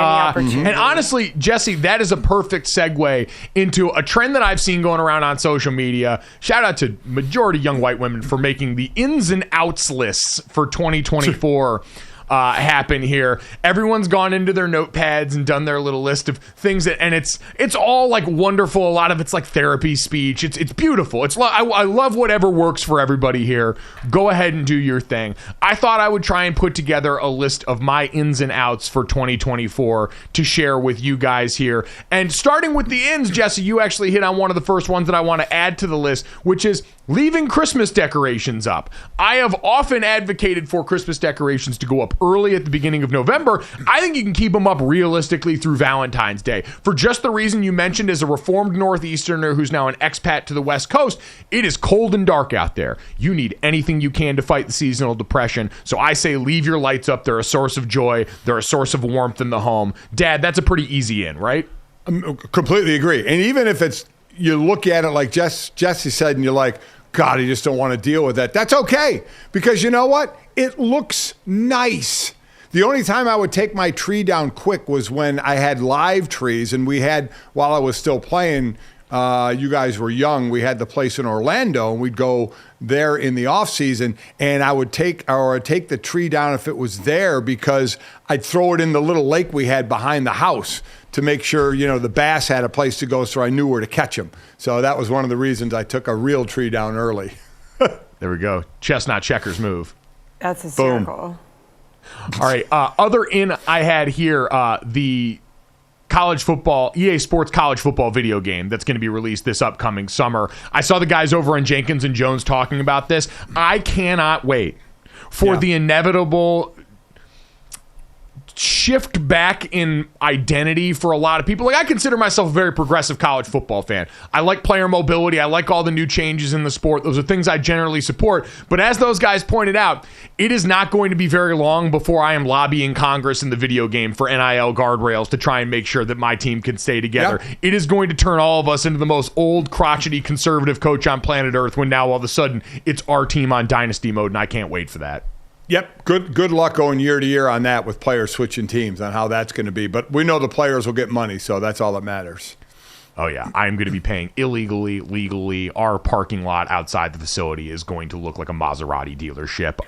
honestly, Jesse, that is a perfect segue into a trend that I've seen going around on social media. Shout out to majority young white women for making the ins and outs lists for 2024. Happen here. Everyone's gone into their notepads and done their little list of things and it's all like wonderful. A lot of it's like therapy speech. It's beautiful. I love whatever works for everybody here. Go ahead and do your thing. I thought I would try and put together a list of my ins and outs for 2024 to share with you guys here. And starting with the ins, Jesse, you actually hit on one of the first ones that I want to add to the list, which is leaving Christmas decorations up. I have often advocated for Christmas decorations to go up early at the beginning of November. I think you can keep them up realistically through Valentine's Day. For just the reason you mentioned, as a reformed Northeasterner who's now an expat to the West Coast, it is cold and dark out there. You need anything you can to fight the seasonal depression. So I say leave your lights up. They're a source of joy. They're a source of warmth in the home. Dad, that's a pretty easy in, right? I completely agree. And even if it's, you look at it like Jesse said, and you're like, God, I just don't want to deal with that. That's okay. Because you know what? It looks nice. The only time I would take my tree down quick was when I had live trees, and we had, while I was still playing, you guys were young, we had the place in Orlando, and we'd go there in the off season, and I would take the tree down if it was there, because I'd throw it in the little lake we had behind the house to make sure, the bass had a place to go, so I knew where to catch them. So that was one of the reasons I took a real tree down early. There we go. Chestnut checkers move. That's hysterical. Boom. All right. Other in I had here, the college football, EA Sports college football video game that's going to be released this upcoming summer. I saw the guys over in Jenkins and Jones talking about this. I cannot wait for the inevitable shift back in identity for a lot of people. Like, I consider myself a very progressive college football fan. I like player mobility. I like all the new changes in the sport. Those are things I generally support. But as those guys pointed out, it is not going to be very long before I am lobbying Congress in the video game for NIL guardrails to try and make sure that my team can stay together. Yep. It is going to turn all of us into the most old, crotchety, conservative coach on planet Earth, when now all of a sudden it's our team on dynasty mode, and I can't wait for that. Yep. Good luck going year to year on that, with players switching teams, on how that's going to be. But we know the players will get money, so that's all that matters. Oh, yeah. I'm going to be paying illegally, legally. Our parking lot outside the facility is going to look like a Maserati dealership.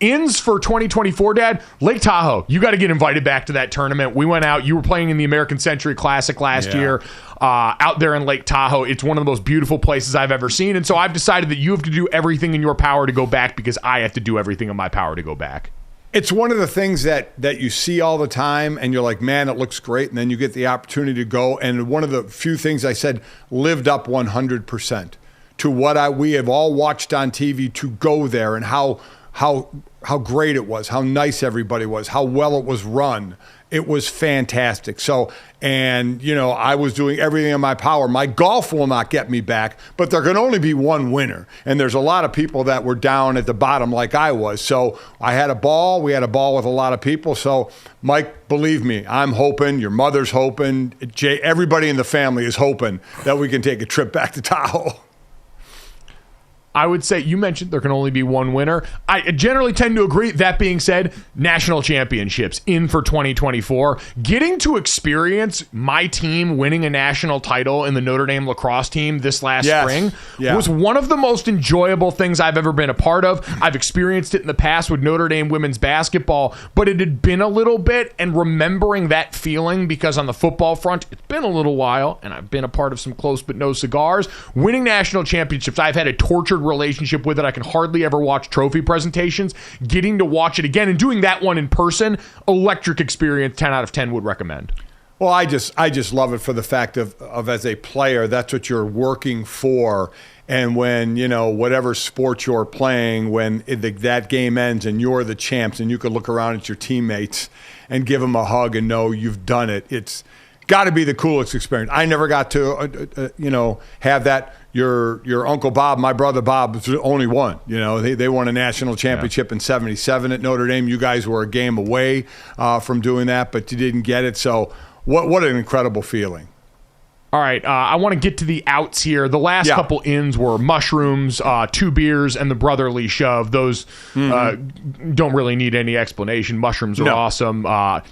Ins for 2024, Dad, Lake Tahoe. You got to get invited back to that tournament. We went out. You were playing in the American Century Classic last year out there in Lake Tahoe. It's one of the most beautiful places I've ever seen. And so I've decided that you have to do everything in your power to go back because I have to do everything in my power to go back. It's one of the things that you see all the time, and you're like, man, it looks great. And then you get the opportunity to go. And one of the few things I said lived up 100% to what we have all watched on TV to go there and how great it was, how nice everybody was, how well it was run. It was fantastic. So, and, I was doing everything in my power. My golf will not get me back, but there can only be one winner. And there's a lot of people that were down at the bottom like I was. So I had a ball. We had a ball with a lot of people. So, Mike, believe me, I'm hoping, your mother's hoping, Jay, everybody in the family is hoping that we can take a trip back to Tahoe. I would say you mentioned there can only be one winner. I generally tend to agree. That being said, national championships in for 2024. Getting to experience my team winning a national title in the Notre Dame lacrosse team this last spring was one of the most enjoyable things I've ever been a part of. I've experienced it in the past with Notre Dame women's basketball, but it had been a little bit, and remembering that feeling, because on the football front, it's been a little while, and I've been a part of some close but no cigars. Winning national championships, I've had a tortured relationship with it. I can hardly ever watch trophy presentations. Getting to watch it again and doing that one in person, electric experience. 10 out of 10 would recommend. Well, I just love it for the fact of as a player, that's what you're working for. And when, whatever sport you're playing, when that game ends and you're the champs and you could look around at your teammates and give them a hug and know you've done it, it's got to be the coolest experience. I never got to, have that. Your Uncle Bob, my brother Bob, was the only one. They won a national championship in '77 at Notre Dame. You guys were a game away from doing that, but you didn't get it. So what an incredible feeling. All right, I want to get to the outs here. The last couple ins were mushrooms, 2 beers, and the brotherly shove. Those don't really need any explanation. Mushrooms are awesome.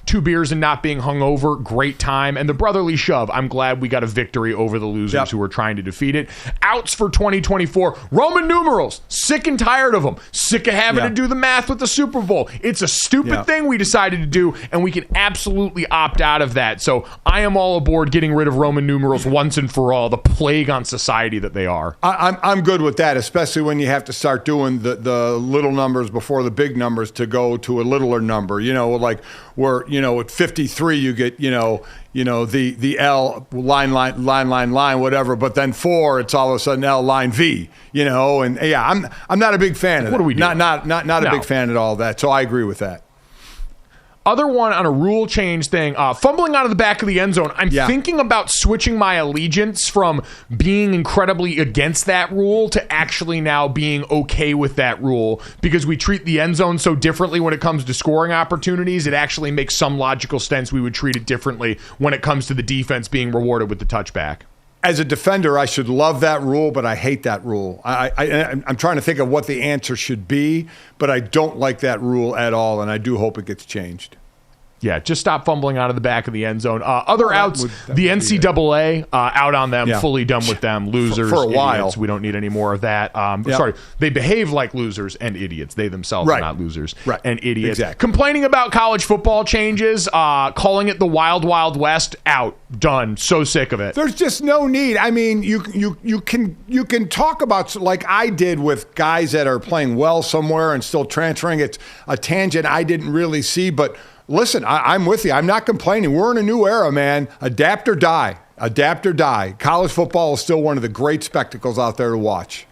2 beers and not being hungover, great time. And the brotherly shove, I'm glad we got a victory over the losers who were trying to defeat it. Outs for 2024, Roman numerals. Sick and tired of them. Sick of having to do the math with the Super Bowl. It's a stupid thing we decided to do, and we can absolutely opt out of that. So I am all aboard getting rid of Roman numerals once and for all, the plague on society that they are. I'm good with that, especially when you have to start doing the little numbers before the big numbers to go to a littler number. Like where at 53 you get the L line whatever, but then 4 it's all of a sudden L line V. I'm not a big fan of that. What are we doing? Not a big fan at all of that. So I agree with that. Other one on a rule change thing, fumbling out of the back of the end zone. I'm thinking about switching my allegiance from being incredibly against that rule to actually now being okay with that rule, because we treat the end zone so differently when it comes to scoring opportunities. It actually makes some logical sense we would treat it differently when it comes to the defense being rewarded with the touchback. As a defender, I should love that rule, but I hate that rule. I'm trying to think of what the answer should be, but I don't like that rule at all, and I do hope it gets changed. Yeah, just stop fumbling out of the back of the end zone. Other outs, the NCAA, out on them, fully done with them. Losers, for a while. Idiots. We don't need any more of that. Sorry, they behave like losers and idiots. They themselves are not losers and idiots. Exactly. Complaining about college football changes, calling it the Wild Wild West, out, done. So sick of it. There's just no need. I mean, you can talk about, like I did with guys that are playing well somewhere and still transferring. It's a tangent I didn't really see, but listen, I'm with you. I'm not complaining. We're in a new era, man. Adapt or die. Adapt or die. College football is still one of the great spectacles out there to watch.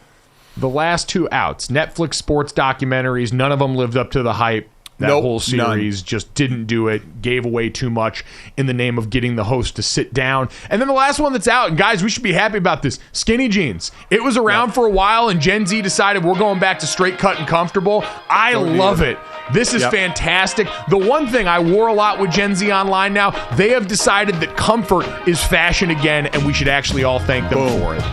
The last 2 outs, Netflix sports documentaries, none of them lived up to the hype. That whole series just didn't do it, gave away too much in the name of getting the host to sit down. And then the last one that's out, and guys, we should be happy about this, skinny jeans. It was around for a while, and Gen Z decided we're going back to straight cut and comfortable. I love it. This is fantastic. The one thing I wore a lot with Gen Z online now, they have decided that comfort is fashion again, and we should actually all thank them for it.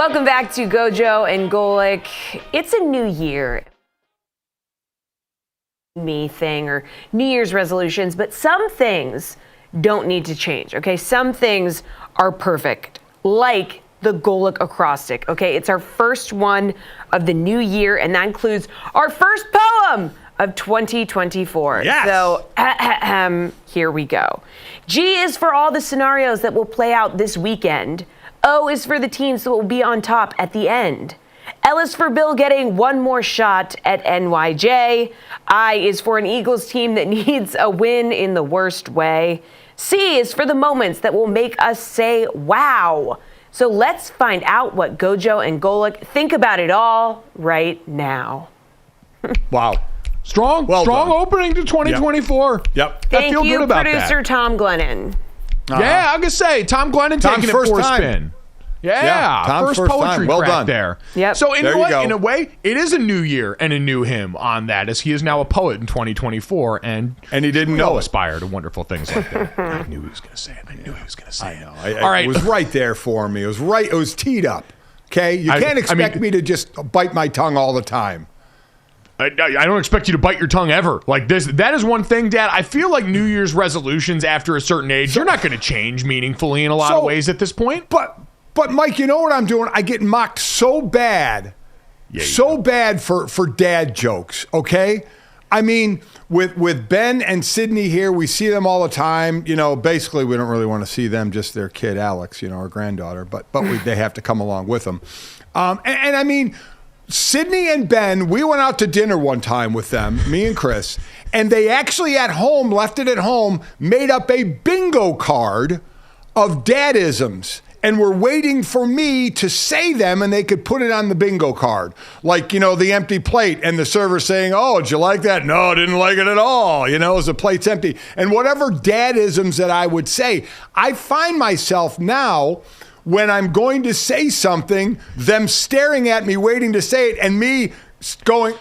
Welcome back to GoJo and Golic. It's a new year. Me thing or New Year's resolutions, but some things don't need to change, okay? Some things are perfect, like the Golic acrostic, okay? It's our first one of the new year, and that includes our first poem of 2024. Yes. So, here we go. G is for all the scenarios that will play out this weekend. O is for the teams that will be on top at the end. L is for Bill getting one more shot at NYJ. I is for an Eagles team that needs a win in the worst way. C is for the moments that will make us say, wow. So let's find out what GoJo and Golic think about it all right now. Wow. Strong opening to 2024. Yep. I feel Thank you, good about producer that. Tom Glennon. Yeah, I'm going to say, Tom Glennon Tom's taking it first for a time. spin. Yeah, Yeah, Tom's first first poetry time. Well crack done. there. Yep. So in There you go. In a way, it is a new year and a new him on that, as he is now a poet in 2024, and he didn't we know all it. aspire to wonderful things like that. I knew he was going to say it. I knew he was going to say it. All right. It was right there for me. It was right. It was teed up. Okay? You can't expect me to just bite my tongue all the time. I don't expect you to bite your tongue ever. Like this, that is one thing, Dad. I feel like New Year's resolutions after a certain age, you're not going to change meaningfully in a lot of ways at this point. But Mike, you know what I'm doing? I get mocked so bad, bad for dad jokes. Okay, I mean, with Ben and Sydney here, we see them all the time. You know, basically, we don't really want to see them, just their kid Alex, our granddaughter. But they have to come along with them. And I mean, Sydney and Ben, we went out to dinner one time with them, me and Chris, and they actually left it at home, made up a bingo card of dadisms. And were waiting for me to say them, and they could put it on the bingo card. Like, the empty plate, and the server saying, oh, did you like that? No, I didn't like it at all, as the plate's empty. And whatever dadisms that I would say, I find myself now, when I'm going to say something, them staring at me, waiting to say it, and me going...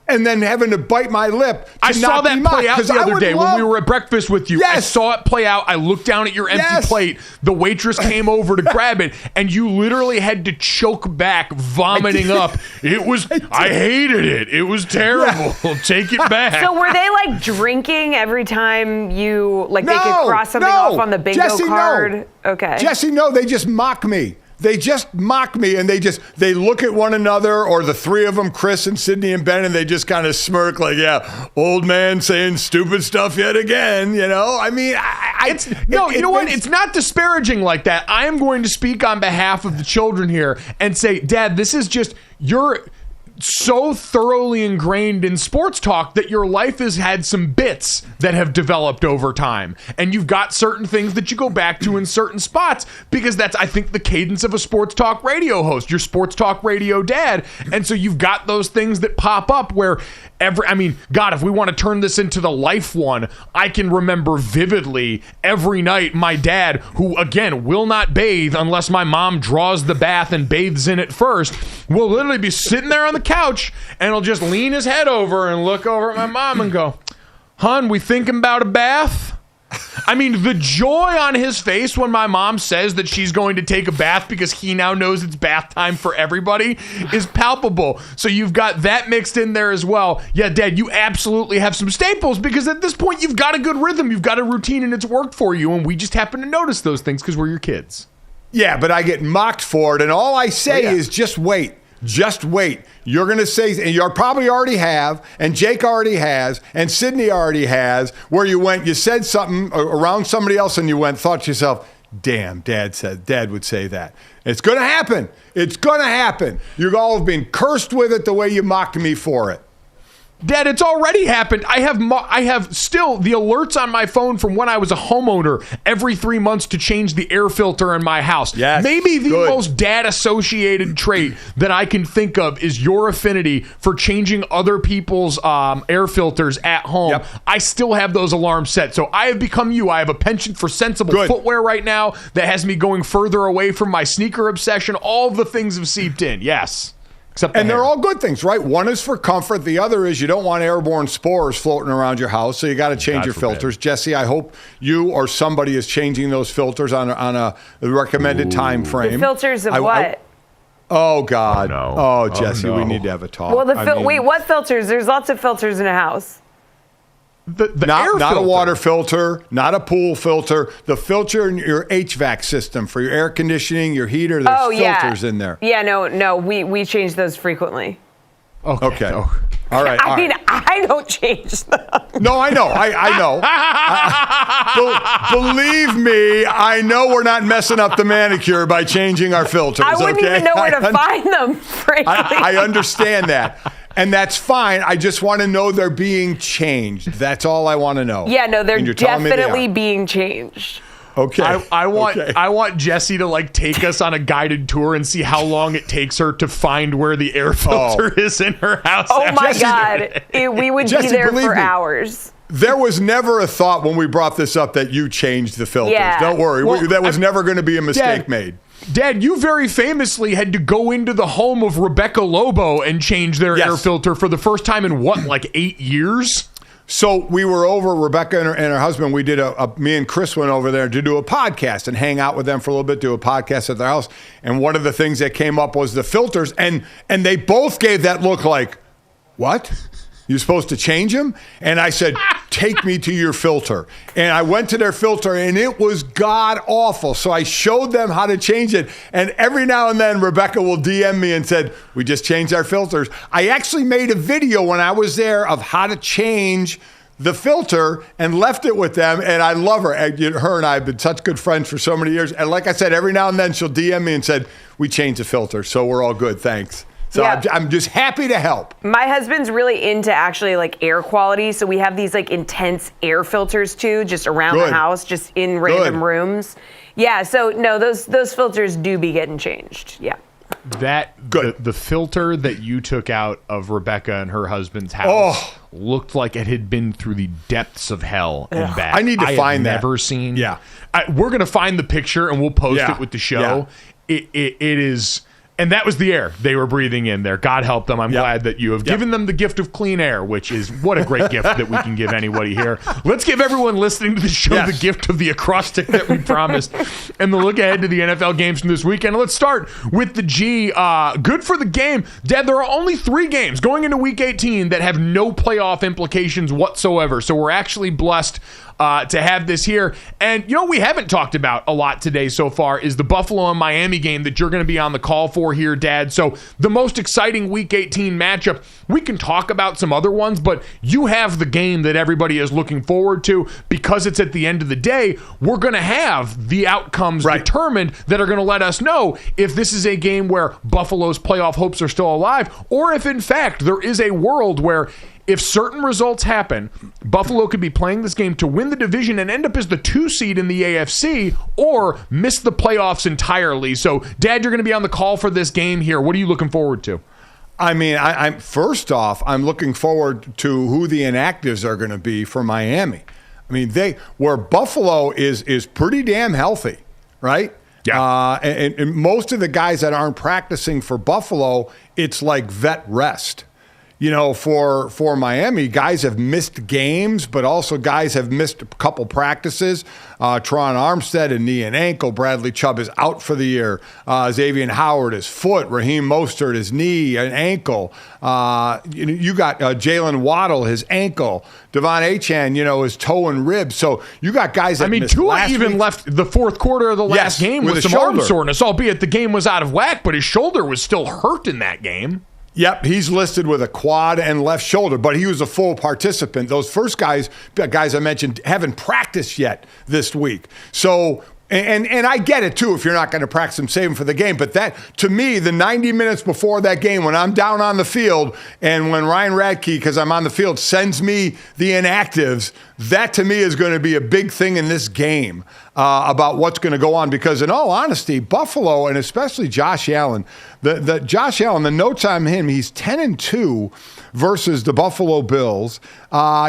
and then having to bite my lip. I saw that play out the other day when we were at breakfast with you. Yes. I saw it play out. I looked down at your empty plate. The waitress came over to grab it, and you literally had to choke back, vomiting up. I hated it. It was terrible. Yeah. Take it back. So were they like drinking every time you, they could cross something off on the bingo card? No. Okay. Jesse, no, they just mock me. They just mock me, and they look at one another, or the three of them, Chris and Sydney and Ben, and they just kind of smirk like, yeah, old man saying stupid stuff yet again, I mean, you know what? It's not disparaging like that. I am going to speak on behalf of the children here and say, Dad, this is just, you're so thoroughly ingrained in sports talk that your life has had some bits that have developed over time, and you've got certain things that you go back to in certain spots, because that's, I think, the cadence of a sports talk radio host, your sports talk radio dad. And so you've got those things that pop up where God, if we want to turn this into the life one, I can remember vividly every night my dad, who again will not bathe unless my mom draws the bath and bathes in it first, will literally be sitting there on the couch, and he'll just lean his head over and look over at my mom and go, "Hon, we thinking about a bath?" I mean, the joy on his face when my mom says that she's going to take a bath because he now knows it's bath time for everybody is palpable. So you've got that mixed in there as well. Yeah, Dad, you absolutely have some staples, because at this point you've got a good rhythm, you've got a routine, and it's worked for you, and we just happen to notice those things because we're your kids. Yeah, but I get mocked for it, and all I say is just wait. Just wait. You're going to say, and you probably already have, and Jake already has, and Sydney already has, where you said something around somebody else, and thought to yourself, damn, Dad would say that. It's going to happen. It's going to happen. You all have been cursed with it the way you mocked me for it. Dad, it's already happened. I have still the alerts on my phone from when I was a homeowner every 3 months to change the air filter in my house. Yes, maybe the most dad-associated trait that I can think of is your affinity for changing other people's air filters at home. Yep. I still have those alarms set. So I have become you. I have a penchant for sensible footwear right now that has me going further away from my sneaker obsession. All of the things have seeped in. Yes. And they're all good things, right? One is for comfort. The other is you don't want airborne spores floating around your house, so you got to change your filters. Jesse, I hope you or somebody is changing those filters on a recommended time frame. The filters of what? Oh, God. Oh, no. Oh, Jesse, Oh, no. we need to have a talk. Well, wait, what filters? There's lots of filters in a house. The not, air not filter. a water filter, not a pool filter. The filter in your HVAC system for your air conditioning, your heater, there's filters in there. Yeah, no, we change those frequently. Okay. Oh. All right. I mean, I don't change them. No, I know. I know. Believe me, I know we're not messing up the manicure by changing our filters. I wouldn't okay? even know where to find them, frankly. I understand that. And that's fine. I just want to know they're being changed. That's all I want to know. Yeah, no, they're And you're telling me they definitely are. being changed. Okay. I want Jessie to like take us on a guided tour and see how long it takes her to find where the air filter is in her house. Oh my Jesse, God, we would Jesse, be there believe for me. hours. There was never a thought when we brought this up that you changed the filters. Yeah. Don't worry. Well, that was never going to be a mistake Dad, made. Dad, you very famously had to go into the home of Rebecca Lobo and change their Yes. air filter for the first time in what, like 8 years? So we were over, Rebecca and her husband, we did me and Chris went over there to do a podcast and hang out with them for a little bit, do a podcast at their house. And one of the things that came up was the filters. And they both gave that look like, what? You're supposed to change them? And I said, take me to your filter. And I went to their filter and it was god awful. So I showed them how to change it. And every now and then Rebecca will DM me and said, we just changed our filters. I actually made a video when I was there of how to change the filter and left it with them. And I love her. And her and I have been such good friends for so many years. And like I said, every now and then she'll DM me and said, we changed the filter. So we're all good. Thanks. So Yeah. I'm just happy to help. My husband's really into actually like air quality, so we have these like intense air filters too, just around the Good. house, just in random rooms. Yeah, so no, those filters do be getting changed. Yeah. That Good. The filter that you took out of Rebecca and her husband's house Oh. looked like it had been through the depths of hell and back. I need to have find that. Never seen. Yeah. We're gonna find the picture and we'll post Yeah. it with the show. It is. And that was the air they were breathing in there. God help them. I'm glad that you have given them the gift of clean air, which is what a great gift that we can give anybody here. Let's give everyone listening to the show the gift of the acrostic that we promised and the look ahead to the NFL games from this weekend. Let's start with the G. Good for the game. Dad, there are only 3 games going into Week 18 that have no playoff implications whatsoever. So we're actually blessed to have this here. And, you know, we haven't talked about a lot today so far is the Buffalo and Miami game that you're going to be on the call for here, Dad. So the most exciting Week 18 matchup, we can talk about some other ones, but you have the game that everybody is looking forward to because it's at the end of the day. We're going to have the outcomes determined that are going to let us know if this is a game where Buffalo's playoff hopes are still alive or if, in fact, there is a world where if certain results happen, Buffalo could be playing this game to win the division and end up as the 2 seed in the AFC or miss the playoffs entirely. So, Dad, you're going to be on the call for this game here. What are you looking forward to? I mean, I'm first off, I'm looking forward to who the inactives are going to be for Miami. I mean, where Buffalo is pretty damn healthy, right? Yeah. And most of the guys that aren't practicing for Buffalo, it's like vet rest. You know, for Miami, guys have missed games, but also guys have missed a couple practices. Tron Armstead, a knee and ankle. Bradley Chubb is out for the year. Xavier Howard, his foot. Raheem Mostert, his knee and ankle. You got Jalen Waddle, his ankle. Devon Achane, his toe and rib. So you got guys that missed Tua last even week. left the fourth quarter of the last game with some arm soreness, albeit the game was out of whack, but his shoulder was still hurt in that game. Yep, he's listed with a quad and left shoulder, but he was a full participant. Those first guys I mentioned, haven't practiced yet this week. So, and I get it too, if you're not going to practice them, save them for the game. But that, to me, the 90 minutes before that game, when I'm down on the field and when Ryan Radke, because I'm on the field, sends me the inactives, that to me is going to be a big thing in this game about what's going to go on. Because in all honesty, Buffalo and especially Josh Allen, the notes on him, he's 10-2 versus the Buffalo Bills.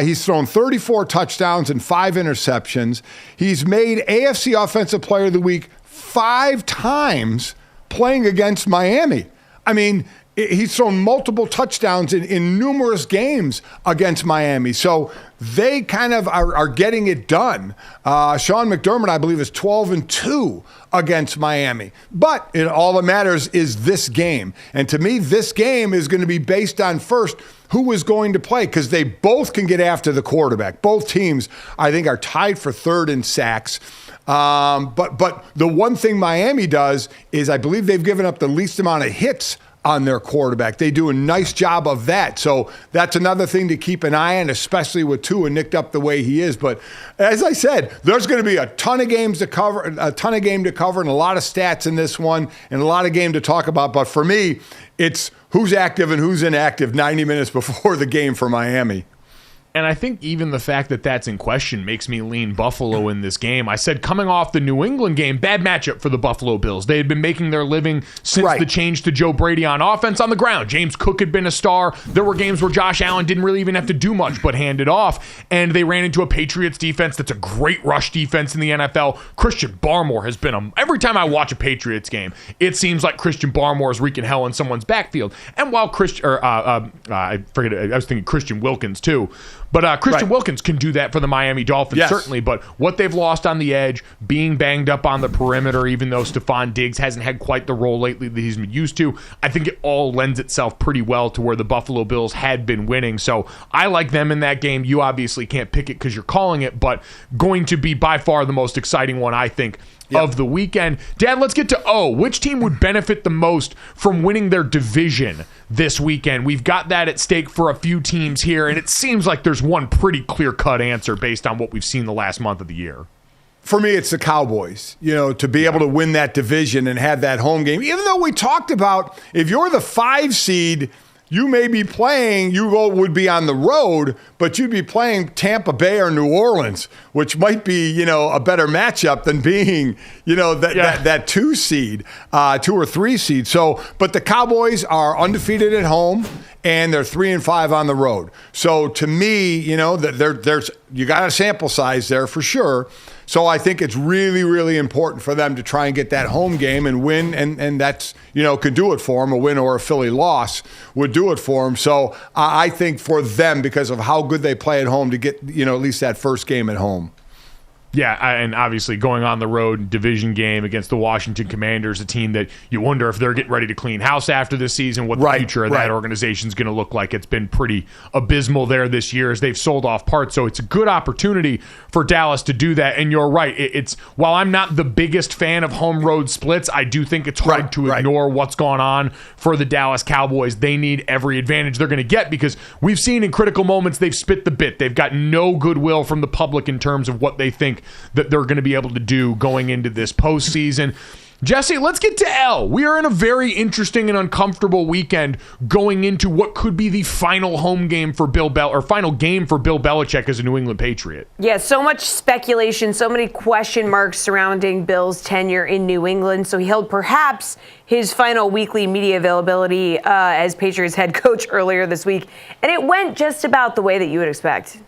He's thrown 34 touchdowns and 5 interceptions. He's made AFC Offensive Player of the Week 5 times playing against Miami. I mean, he's thrown multiple touchdowns in numerous games against Miami. So they kind of are getting it done. Sean McDermott, I believe, is 12-2 against Miami. But all that matters is this game. And to me, this game is going to be based on, first, who is going to play, because they both can get after the quarterback. Both teams, I think, are tied for third in sacks. But the one thing Miami does is I believe they've given up the least amount of hits on their quarterback. They do a nice job of that. So that's another thing to keep an eye on, especially with Tua nicked up the way he is. But as I said, there's going to be a ton of games to cover, and a lot of stats in this one, and a lot of game to talk about. But for me, it's who's active and who's inactive 90 minutes before the game for Miami. And I think even the fact that that's in question makes me lean Buffalo in this game. I said coming off the New England game, bad matchup for the Buffalo Bills. They had been making their living since the change to Joe Brady on offense on the ground. James Cook had been a star. There were games where Josh Allen didn't really even have to do much but hand it off. And they ran into a Patriots defense that's a great rush defense in the NFL. Christian Barmore has been every time I watch a Patriots game, it seems like Christian Barmore is wreaking hell in someone's backfield. And while I was thinking Christian Wilkins too. But Christian Wilkins can do that for the Miami Dolphins, certainly. But what they've lost on the edge, being banged up on the perimeter, even though Stephon Diggs hasn't had quite the role lately that he's been used to, I think it all lends itself pretty well to where the Buffalo Bills had been winning. So I like them in that game. You obviously can't pick it because you're calling it, but going to be by far the most exciting one, I think, of the weekend. Dad, let's get to O. Which team would benefit the most from winning their division this weekend? We've got that at stake for a few teams here, and it seems like there's one pretty clear-cut answer based on what we've seen the last month of the year. For me, it's the Cowboys, to be able to win that division and have that home game. Even though we talked about if you're the 5 seed, you may be playing, would be on the road, but you'd be playing Tampa Bay or New Orleans, which might be, a better matchup than being, that 2 seed, 2 or 3 seed. So, but the Cowboys are undefeated at home and they're 3-5 on the road. So to me, there's you got a sample size there for sure. So I think it's really, really important for them to try and get that home game and win, and that's, could do it for them. A win or a Philly loss would do it for them. So I think for them, because of how good they play at home, to get, at least that first game at home. Yeah, and obviously going on the road, division game against the Washington Commanders, a team that you wonder if they're getting ready to clean house after this season, what the future of that organization is going to look like. It's been pretty abysmal there this year as they've sold off parts, so it's a good opportunity for Dallas to do that. And you're right, it's while I'm not the biggest fan of home road splits, I do think it's hard to ignore what's going on for the Dallas Cowboys. They need every advantage they're going to get because we've seen in critical moments they've spit the bit. They've got no goodwill from the public in terms of what they think that they're going to be able to do going into this postseason. Jesse, let's get to L. We are in a very interesting and uncomfortable weekend going into what could be the final home game for final game for Bill Belichick as a New England Patriot. Yeah, so much speculation, so many question marks surrounding Bill's tenure in New England. So he held perhaps his final weekly media availability as Patriots head coach earlier this week, and it went just about the way that you would expect.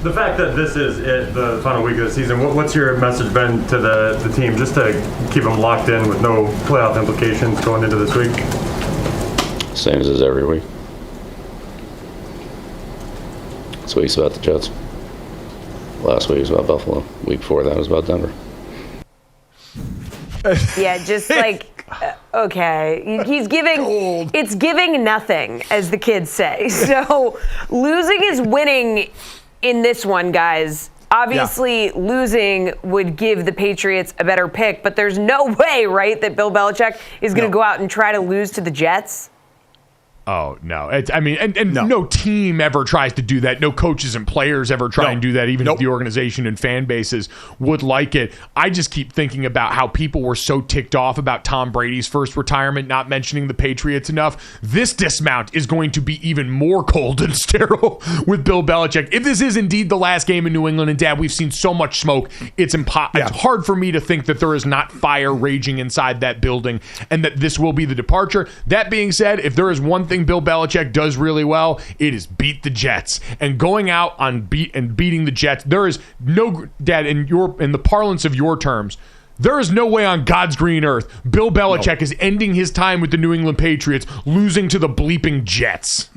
The fact that this is the final week of the season, what's your message been to the team just to keep them locked in with no playoff implications going into this week? Same as every week. This week's about the Jets. Last week was about Buffalo. Week before that was about Denver. Yeah, just like, okay. It's giving nothing, as the kids say. So losing is winning in this one, guys. Obviously, losing would give the Patriots a better pick, but there's no way, right, that Bill Belichick is going to go out and try to lose to the Jets? Oh, no. No team ever tries to do that. No coaches and players ever try and do that, even if the organization and fan bases would like it. I just keep thinking about how people were so ticked off about Tom Brady's first retirement, not mentioning the Patriots enough. This dismount is going to be even more cold and sterile with Bill Belichick. If this is indeed the last game in New England, and Dad, we've seen so much smoke, it's hard for me to think that there is not fire raging inside that building and that this will be the departure. That being said, if there is one thing Bill Belichick does really well, it is beat the Jets. And going out on beating the Jets, there is no, Dad, in the parlance of your terms, There is no way on God's green earth Bill Belichick is ending his time with the New England Patriots losing to the bleeping Jets.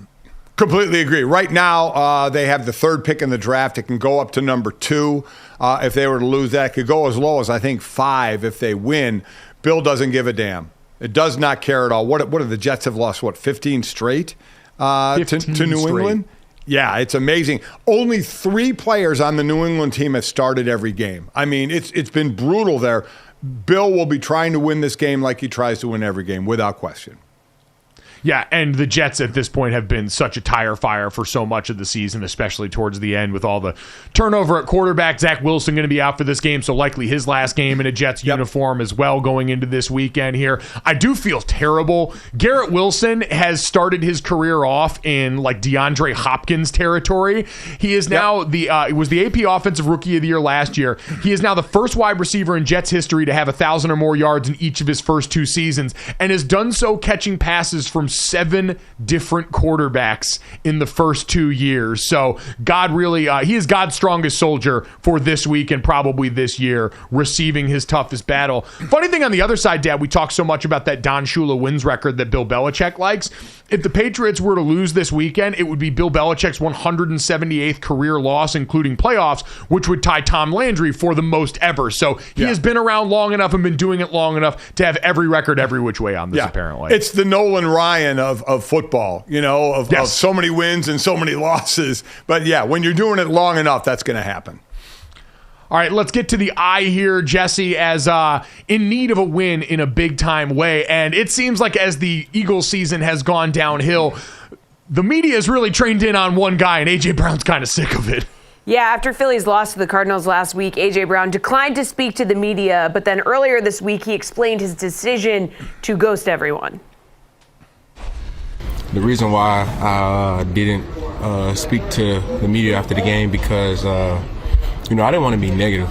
Completely agree. Right now, they have the 3rd pick in the draft. It can go up to number 2 if they were to lose that. It could go as low as, I think, 5 if they win. Bill doesn't give a damn. It does not care at all. What have the Jets have lost, 15 straight to New England? Yeah, it's amazing. Only 3 players on the New England team have started every game. I mean, it's been brutal there. Bill will be trying to win this game like he tries to win every game, without question. Yeah, and the Jets at this point have been such a tire fire for so much of the season, especially towards the end with all the turnover at quarterback. Zach Wilson going to be out for this game, so likely his last game in a Jets uniform as well going into this weekend here. I do feel terrible. Garrett Wilson has started his career off in like DeAndre Hopkins territory. He is now he was the AP Offensive Rookie of the Year last year. He is now the first wide receiver in Jets history to have 1,000 or more yards in each of his first 2 seasons, and has done so catching passes from 7 different quarterbacks in the first 2 years. So God really, he is God's strongest soldier for this week and probably this year, receiving his toughest battle. Funny thing on the other side, Dad, we talk so much about that Don Shula wins record that Bill Belichick likes. If the Patriots were to lose this weekend, it would be Bill Belichick's 178th career loss, including playoffs, which would tie Tom Landry for the most ever. So he has been around long enough and been doing it long enough to have every record every which way on this, apparently. It's the Nolan Ryan of football, of so many wins and so many losses. But yeah, when you're doing it long enough, that's going to happen. All right, let's get to the eye here, Jesse, as in need of a win in a big-time way. And it seems like as the Eagles season has gone downhill, the media is really trained in on one guy, and A.J. Brown's kind of sick of it. Yeah, after Philly's loss to the Cardinals last week, A.J. Brown declined to speak to the media, but then earlier this week he explained his decision to ghost everyone. The reason why I didn't speak to the media after the game because, I didn't want to be negative,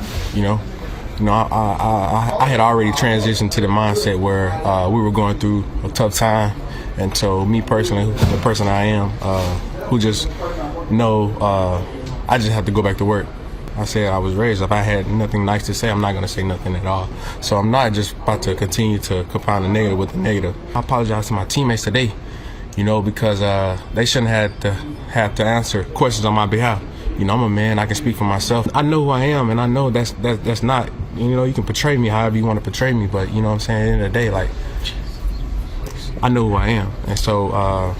I had already transitioned to the mindset where we were going through a tough time. And so me personally, the person I am, who just know I just have to go back to work. I said I was raised, if I had nothing nice to say, I'm not going to say nothing at all. So I'm not just about to continue to compound the negative with the negative. I apologize to my teammates today, because they shouldn't have to answer questions on my behalf. I'm a man, I can speak for myself. I know who I am, and I know that's not, you can portray me however you want to portray me, but you know what I'm saying, at the end of the day, like, I know who I am. And so I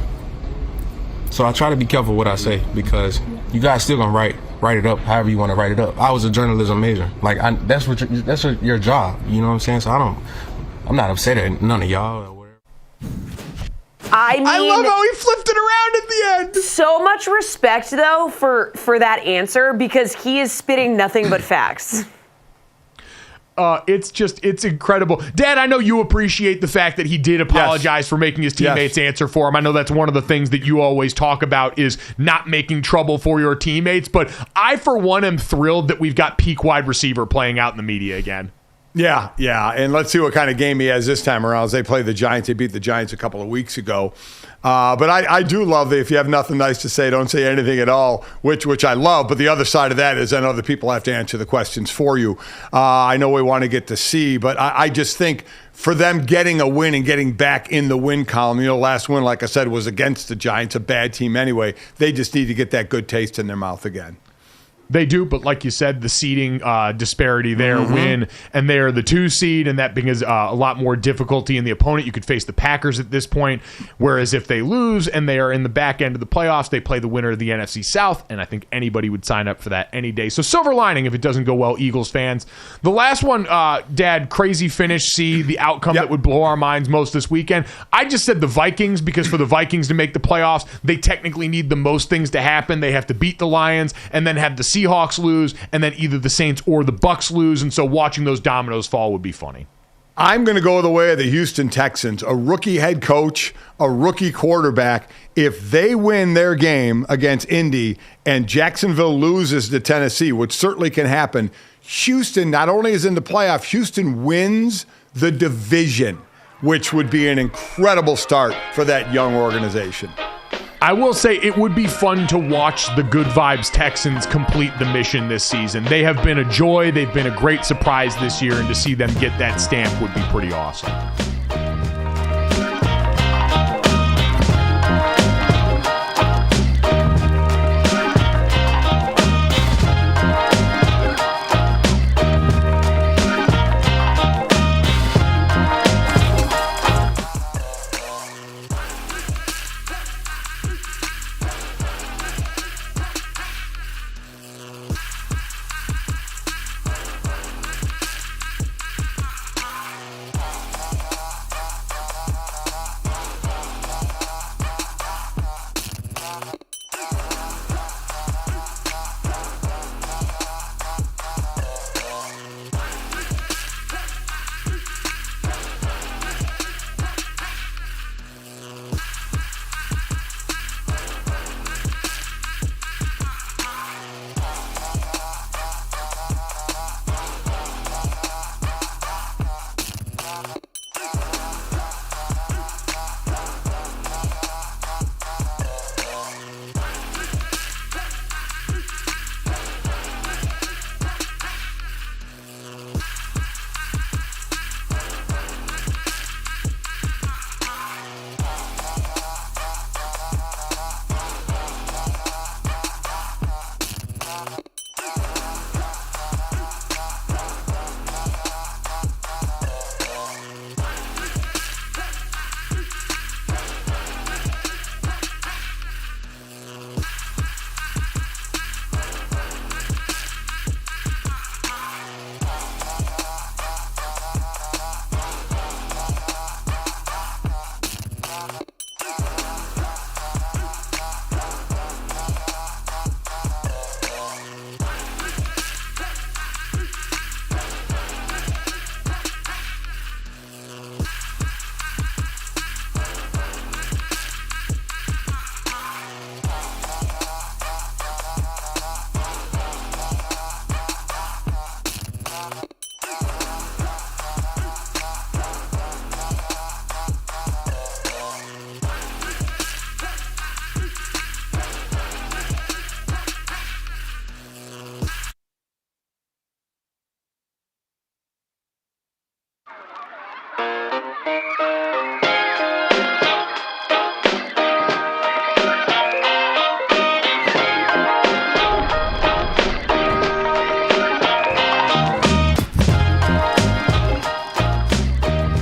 try to be careful what I say, because you guys still gonna write it up however you want to write it up. I was a journalism major. Like, that's your job, you know what I'm saying? So I'm not upset at none of y'all or whatever. I love how he flipped it around at the end. So much respect, though, for that answer, because he is spitting nothing but facts. It's incredible. Dad, I know you appreciate the fact that he did apologize for making his teammates answer for him. I know that's one of the things that you always talk about is not making trouble for your teammates. But I, for one, am thrilled that we've got peak wide receiver playing out in the media again. Yeah. And let's see what kind of game he has this time around as they play the Giants. They beat the Giants a couple of weeks ago. But I do love that if you have nothing nice to say, don't say anything at all, which I love. But the other side of that is then other people have to answer the questions for you. I know we want to get to see, but I just think for them getting a win and getting back in the win column, last win, like I said, was against the Giants, a bad team anyway. They just need to get that good taste in their mouth again. They do, but like you said, the seeding disparity there, win, and they are the 2 seed, and that brings a lot more difficulty in the opponent. You could face the Packers at this point, whereas if they lose and they are in the back end of the playoffs, they play the winner of the NFC South, and I think anybody would sign up for that any day. So silver lining if it doesn't go well, Eagles fans. The last one, Dad, crazy finish, see the outcome that would blow our minds most this weekend. I just said the Vikings because for the Vikings to make the playoffs, they technically need the most things to happen. They have to beat the Lions and then have the Seahawks lose, and then either the Saints or the Bucks lose, and so watching those dominoes fall would be funny. I'm going to go the way of the Houston Texans, a rookie head coach, a rookie quarterback. If they win their game against Indy and Jacksonville loses to Tennessee, which certainly can happen, Houston not only is in the playoff, Houston wins the division, which would be an incredible start for that young organization. I will say it would be fun to watch the Good Vibes Texans complete the mission this season. They have been a joy. They've been a great surprise this year, and to see them get that stamp would be pretty awesome.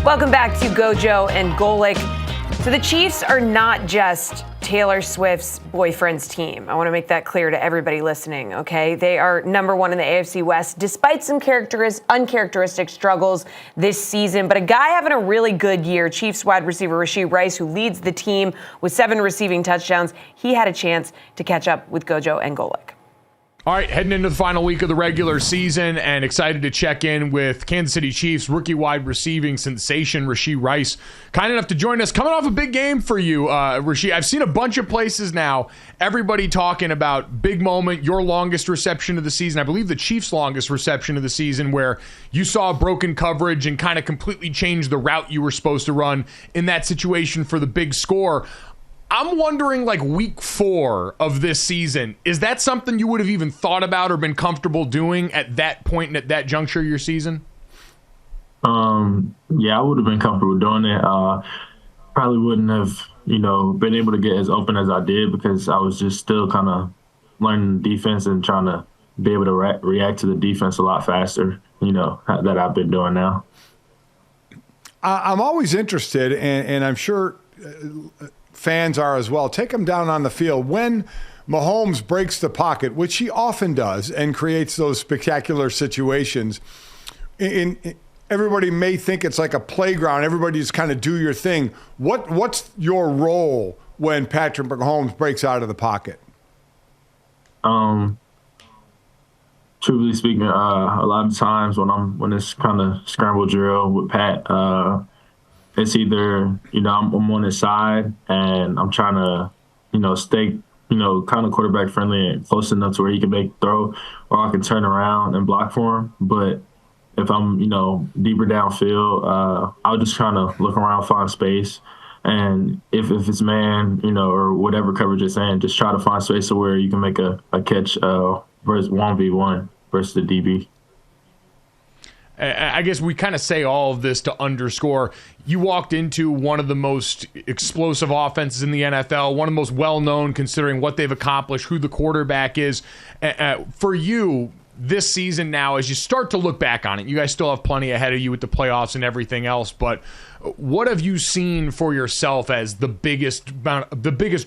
Welcome back to GoJo and Golic. So the Chiefs are not just Taylor Swift's boyfriend's team. I want to make that clear to everybody listening, okay? They are number one in the AFC West, despite some uncharacteristic struggles this season. But a guy having a really good year, Chiefs wide receiver Rashee Rice, who leads the team with 7 receiving touchdowns, he had a chance to catch up with GoJo and Golic. All right, heading into the final week of the regular season and excited to check in with Kansas City Chiefs rookie wide receiving sensation Rashee Rice. Kind enough to join us. Coming off a big game for you, Rashee. I've seen a bunch of places now, everybody talking about big moment, your longest reception of the season. I believe the Chiefs' longest reception of the season, where you saw broken coverage and kind of completely changed the route you were supposed to run in that situation for the big score. I'm wondering, like, week 4 of this season, is that something you would have even thought about or been comfortable doing at that point and at that juncture of your season? Yeah, I would have been comfortable doing it. Probably wouldn't have, been able to get as open as I did because I was just still kind of learning the defense and trying to be able to react to the defense a lot faster, that I've been doing now. I'm always interested, and I'm sure fans are as well. Take them down on the field. When Mahomes breaks the pocket, which he often does, and creates those spectacular situations, everybody may think it's like a playground. Everybody just kind of do your thing. What's your role when Patrick Mahomes breaks out of the pocket? Truly speaking, a lot of times when it's kind of scramble drill with Pat, it's either, I'm on his side and I'm trying to, stay, kind of quarterback friendly and close enough to where he can make a throw, or I can turn around and block for him. But if I'm, deeper downfield, I'll just trying to look around, find space, And if it's man, or whatever coverage it's in, just try to find space to where you can make a catch versus 1v1 versus the DB. I guess we kind of say all of this to underscore you walked into one of the most explosive offenses in the NFL, one of the most well-known considering what they've accomplished, who the quarterback is. For you, this season now, as you start to look back on it, you guys still have plenty ahead of you with the playoffs and everything else, but what have you seen for yourself as the biggest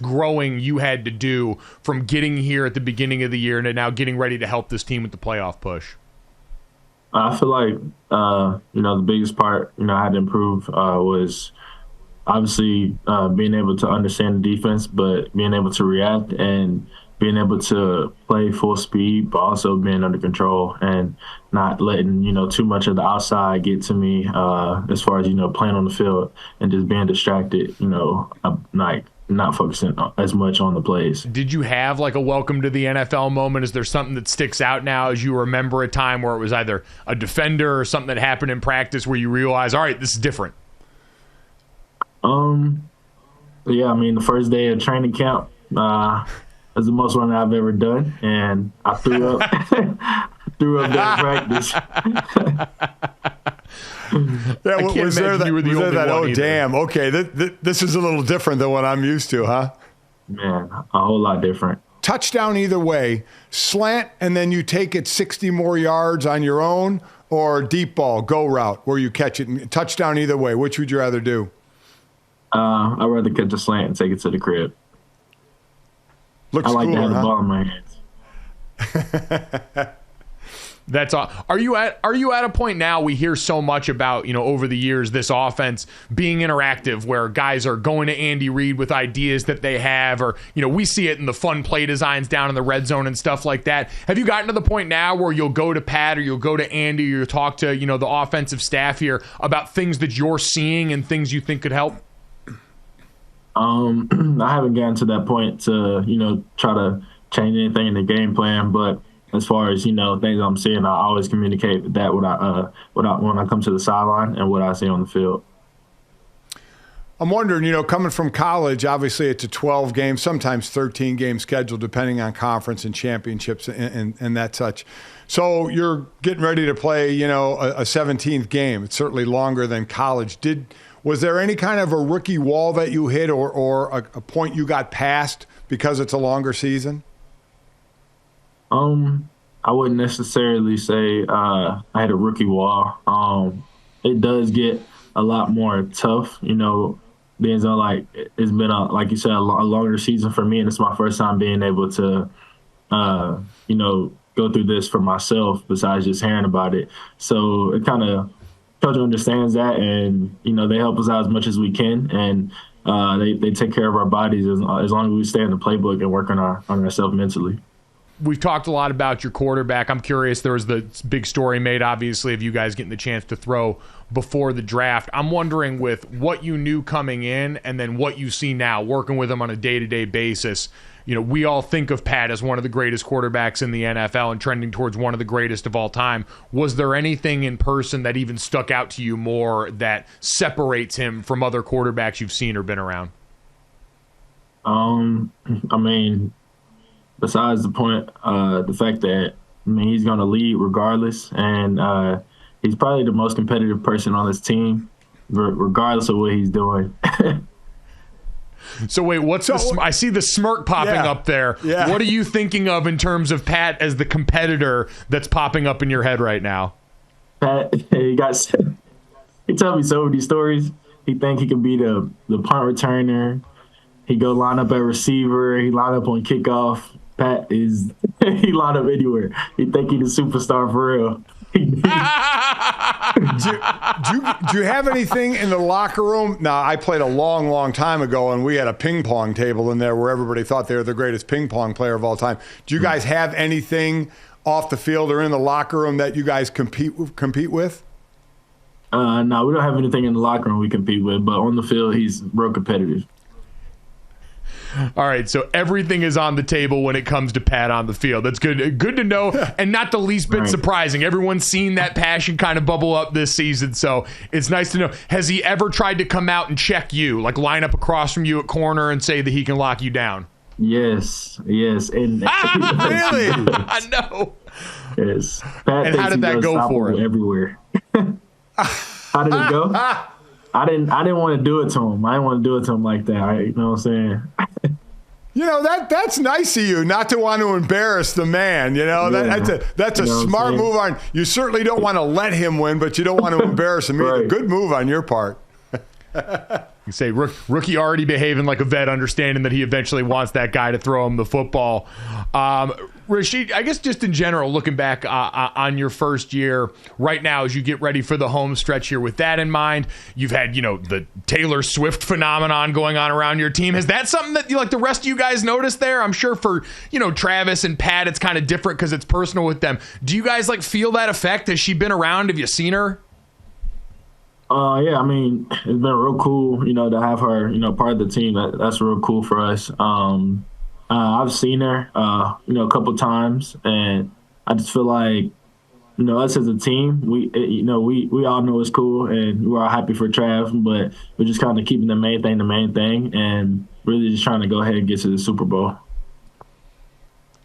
growing you had to do from getting here at the beginning of the year to now getting ready to help this team with the playoff push? I feel like, the biggest part, I had to improve was obviously being able to understand the defense, but being able to react and being able to play full speed, but also being under control and not letting, too much of the outside get to me as far as, playing on the field and just being distracted, like not focusing as much on the plays. Did you have like a welcome to the NFL moment? Is there something that sticks out now as you remember a time where it was either a defender or something that happened in practice where you realize, all right, this is different? Yeah, the first day of training camp was the most running I've ever done, and I threw up during practice. Yeah, was there that? Oh, either. Damn. Okay, this is a little different than what I'm used to, huh? Man, a whole lot different. Touchdown either way, slant, and then you take it 60 more yards on your own, or deep ball, go route, where you catch it. Touchdown either way. Which would you rather do? I'd rather catch a slant and take it to the crib. Looks I like cooler, to have the huh? ball in my hands. That's all. Are you at a point now we hear so much about, over the years, this offense being interactive where guys are going to Andy Reid with ideas that they have, or, we see it in the fun play designs down in the red zone and stuff like that. Have you gotten to the point now where you'll go to Pat or you'll go to Andy or you'll talk to, the offensive staff here about things that you're seeing and things you think could help? I haven't gotten to that point to, try to change anything in the game plan, but as far as, things I'm seeing, I always communicate that when I come to the sideline and what I see on the field. I'm wondering, coming from college, obviously it's a 12-game, sometimes 13-game schedule, depending on conference and championships and that such. So you're getting ready to play, a 17th game. It's certainly longer than college. Was there any kind of a rookie wall that you hit or a point you got past because it's a longer season? I wouldn't necessarily say I had a rookie wall. It does get a lot more tough, being like it's been like you said, a longer season for me, and it's my first time being able to, go through this for myself besides just hearing about it. So it kind of, coach understands that, and they help us out as much as we can, and they take care of our bodies as long as we stay in the playbook and work on ourselves mentally. We've talked a lot about your quarterback. I'm curious, there was the big story made, obviously, of you guys getting the chance to throw before the draft. I'm wondering, with what you knew coming in and then what you see now, working with him on a day-to-day basis, we all think of Pat as one of the greatest quarterbacks in the NFL and trending towards one of the greatest of all time. Was there anything in person that even stuck out to you more that separates him from other quarterbacks you've seen or been around? Besides the fact that he's going to lead regardless, and he's probably the most competitive person on this team, regardless of what he's doing. So wait, I see the smirk popping up there. Yeah. What are you thinking of in terms of Pat as the competitor that's popping up in your head right now? Pat, he told me so many stories. He think he can be the punt returner. He go line up at receiver. He line up on kickoff. Pat he line up anywhere. He think he's a superstar for real. Do you have anything in the locker room? Now, I played a long, long time ago, and we had a ping pong table in there where everybody thought they were the greatest ping pong player of all time. Do you guys have anything off the field or in the locker room that you guys compete with? No, we don't have anything in the locker room we compete with, but on the field, he's real competitive. All right, so everything is on the table when it comes to Pat on the field. That's good. Good to know, and not the least bit surprising. Everyone's seen that passion kind of bubble up this season, so it's nice to know. Has he ever tried to come out and check you, like line up across from you at corner and say that he can lock you down? Yes. And really? I know. Yes. Pat, and how did that go for him? Everywhere. How did it go? I didn't want to do it to him. I didn't want to do it to him like that. You know what I'm saying? You know, that's nice of you not to want to embarrass the man. You know, that's a smart move on. You certainly don't want to let him win, but you don't want to embarrass him either. Good move on your part. You say rookie already behaving like a vet, understanding that he eventually wants that guy to throw him the football. Rashee, I guess just in general, looking back on your first year right now, as you get ready for the home stretch here, with that in mind, you've had, the Taylor Swift phenomenon going on around your team. Is that something that the rest of you guys noticed there? I'm sure for, Travis and Pat, it's kind of different because it's personal with them. Do you guys feel that effect? Has she been around? Have you seen her? Yeah, I mean, it's been real cool, to have her, part of the team. That's real cool for us. I've seen her, a couple times, and I just feel like, us as a team, we all know it's cool, and we're all happy for Trav, but we're just kind of keeping the main thing, and really just trying to go ahead and get to the Super Bowl.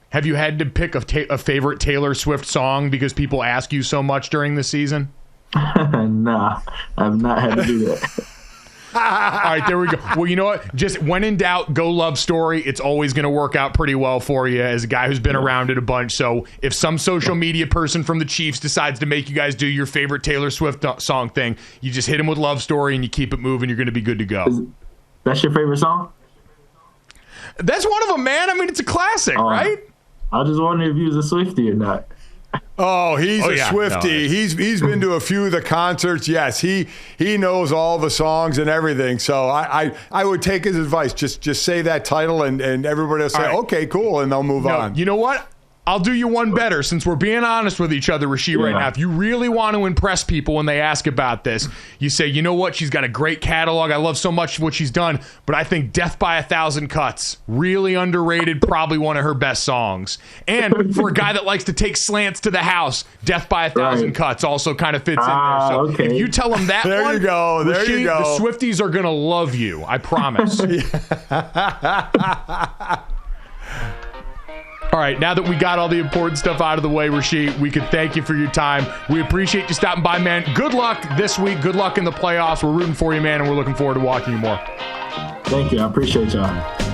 Have you had to pick a favorite Taylor Swift song because people ask you so much during the season? Nah, I've not had to do that. All right, there we go. Well, you know what? Just when in doubt, go Love Story. It's always going to work out pretty well for you as a guy who's been around it a bunch. So if some social media person from the Chiefs decides to make you guys do your favorite Taylor Swift song thing, you just hit him with Love Story and you keep it moving. You're going to be good to go. That's your favorite song? That's one of them, man. I mean, it's a classic, right? I just wondering if you was a Swiftie or not. Oh, he's a Swiftie. No, he's been to a few of the concerts. Yes, he knows all the songs and everything. So I would take his advice. Just say that title and everybody will say, okay, cool, and they'll move on. You know what? I'll do you one better since we're being honest with each other, Rashee, right now. If you really want to impress people when they ask about this, you say, you know what? She's got a great catalog. I love so much what she's done, but I think Death by 1,000 Cuts, really underrated, probably one of her best songs. And for a guy that likes to take slants to the house, Death by 1,000 Cuts also kind of fits in there. So if you tell them that there one, you go. There Rashee, you go. The Swifties are going to love you. I promise. All right, now that we got all the important stuff out of the way, Rashee, we can thank you for your time. We appreciate you stopping by, man. Good luck this week. Good luck in the playoffs. We're rooting for you, man, and we're looking forward to watching you more. Thank you. I appreciate y'all.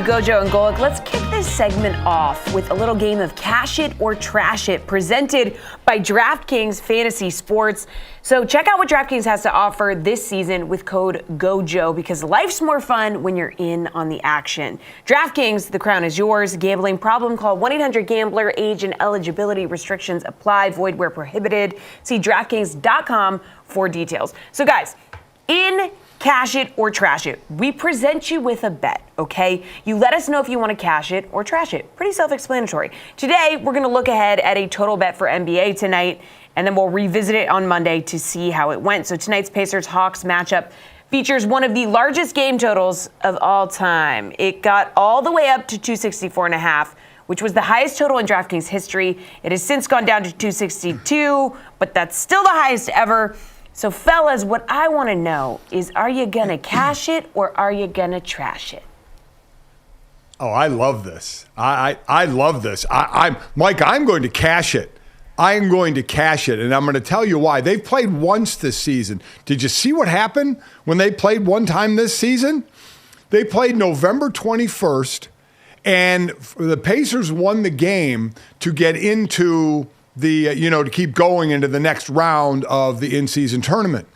GoJo and Golic. Let's kick this segment off with a little game of Cash It or Trash It presented by DraftKings Fantasy Sports. So check out what DraftKings has to offer this season with code GoJo, because life's more fun when you're in on the action. DraftKings, the crown is yours. Gambling problem? Call 1-800-GAMBLER. Age and eligibility restrictions apply. Void where prohibited. See DraftKings.com for details. So guys, in Cash It or Trash It, we present you with a bet, okay? You let us know if you want to cash it or trash it. Pretty self-explanatory. Today, we're going to look ahead at a total bet for NBA tonight, and then we'll revisit it on Monday to see how it went. So tonight's Pacers-Hawks matchup features one of the largest game totals of all time. It got all the way up to 264.5, which was the highest total in DraftKings history. It has since gone down to 262, but that's still the highest ever. So, fellas, what I want to know is, are you going to cash it or are you going to trash it? Oh, I love this. I love this. Mike, I'm going to cash it. I'm going to cash it, and I'm going to tell you why. They've played once this season. Did you see what happened when they played one time this season? They played November 21st, and the Pacers won the game to get into to keep going into the next round of the in-season tournament.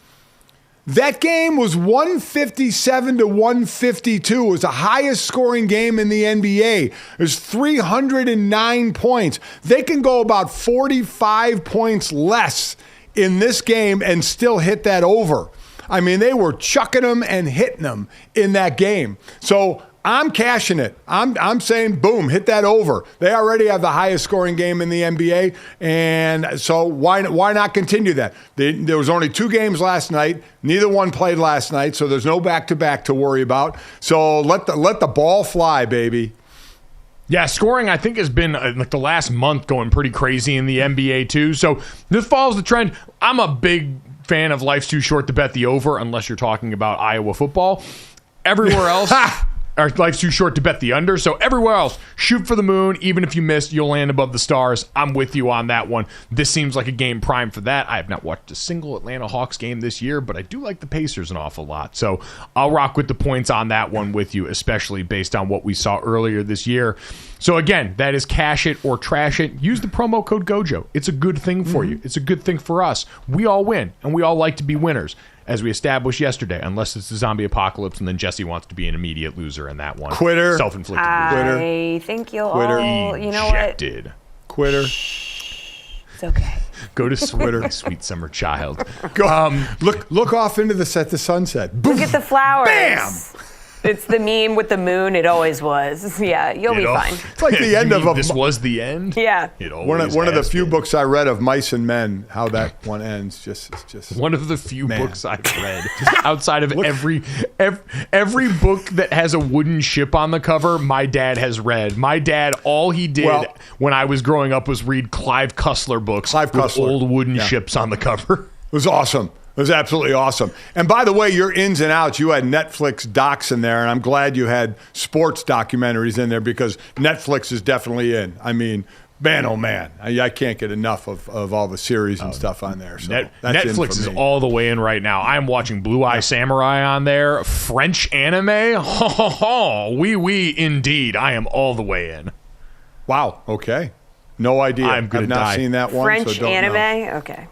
That game was 157-152. It was the highest scoring game in the NBA. It was 309 points. They can go about 45 points less in this game and still hit that over. I mean, they were chucking them and hitting them in that game. So I'm cashing it. I'm saying, boom, hit that over. They already have the highest scoring game in the NBA, and so why not continue that? There was only 2 games last night. Neither one played last night, so there's no back-to-back to worry about. So let the ball fly, baby. Yeah, scoring, I think, has been like the last month going pretty crazy in the NBA, too. So this follows the trend. I'm a big fan of life's too short to bet the over, unless you're talking about Iowa football. Everywhere else... Our life's too short to bet the under. So everywhere else, shoot for the moon. Even if you miss, you'll land above the stars. I'm with you on that one. This seems like a game prime for that. I have not watched a single Atlanta Hawks game this year, but I do like the Pacers an awful lot. So I'll rock with the points on that one with you, especially based on what we saw earlier this year. So again, that is cash it or trash it. Use the promo code GoJo. It's a good thing for you. It's a good thing for us. We all win, and we all like to be winners, as we established yesterday, unless it's the zombie apocalypse, and then Jesse wants to be an immediate loser in that one. Quitter. Self-inflicted loser. I think you'll Quitter. all, you know what? Ejected. Quitter. It's okay. Go to Twitter, sweet summer child. Go. Look off into the sunset. Boom. Look at the flowers. Bam! It's the meme with the moon. It always was. Yeah, you'll be fine. It's like the end of a. This was the end. Yeah. It one of the few books I read of Mice and Men. How that one ends, just one of the few books I've read outside of every book that has a wooden ship on the cover. My dad has read. My dad, all he did when I was growing up was read Clive Cussler books with old wooden ships on the cover. It was awesome. It was absolutely awesome. And by the way, your ins and outs, you had Netflix docs in there, and I'm glad you had sports documentaries in there, because Netflix is definitely in. I mean, man, oh man, I can't get enough of all the series and stuff on there. So Netflix is all the way in right now. I'm watching Blue Eye Samurai on there, French anime. Oui, indeed. I am all the way in. Wow. Okay. No idea. I've not seen that one. French so don't anime? know. Okay.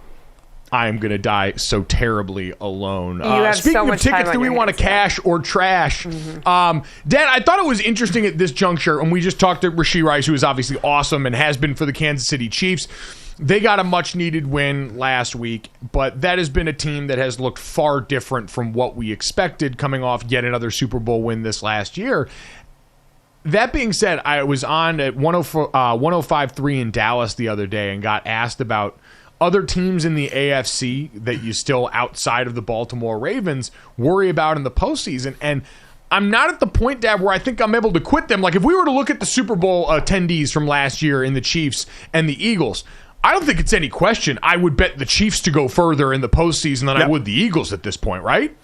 I am going to die so terribly alone. Have speaking so of much tickets time that on we your want to hands, cash or trash, Dan, I thought it was interesting at this juncture, and we just talked to Rashee Rice, who is obviously awesome and has been for the Kansas City Chiefs. They got a much-needed win last week, but that has been a team that has looked far different from what we expected coming off yet another Super Bowl win this last year. That being said, I was on at 105.3 in Dallas the other day and got asked about other teams in the AFC that you still, outside of the Baltimore Ravens, worry about in the postseason. And I'm not at the point, Dad, where I think I'm able to quit them. Like, if we were to look at the Super Bowl attendees from last year in the Chiefs and the Eagles, I don't think it's any question I would bet the Chiefs to go further in the postseason than I would the Eagles at this point, right?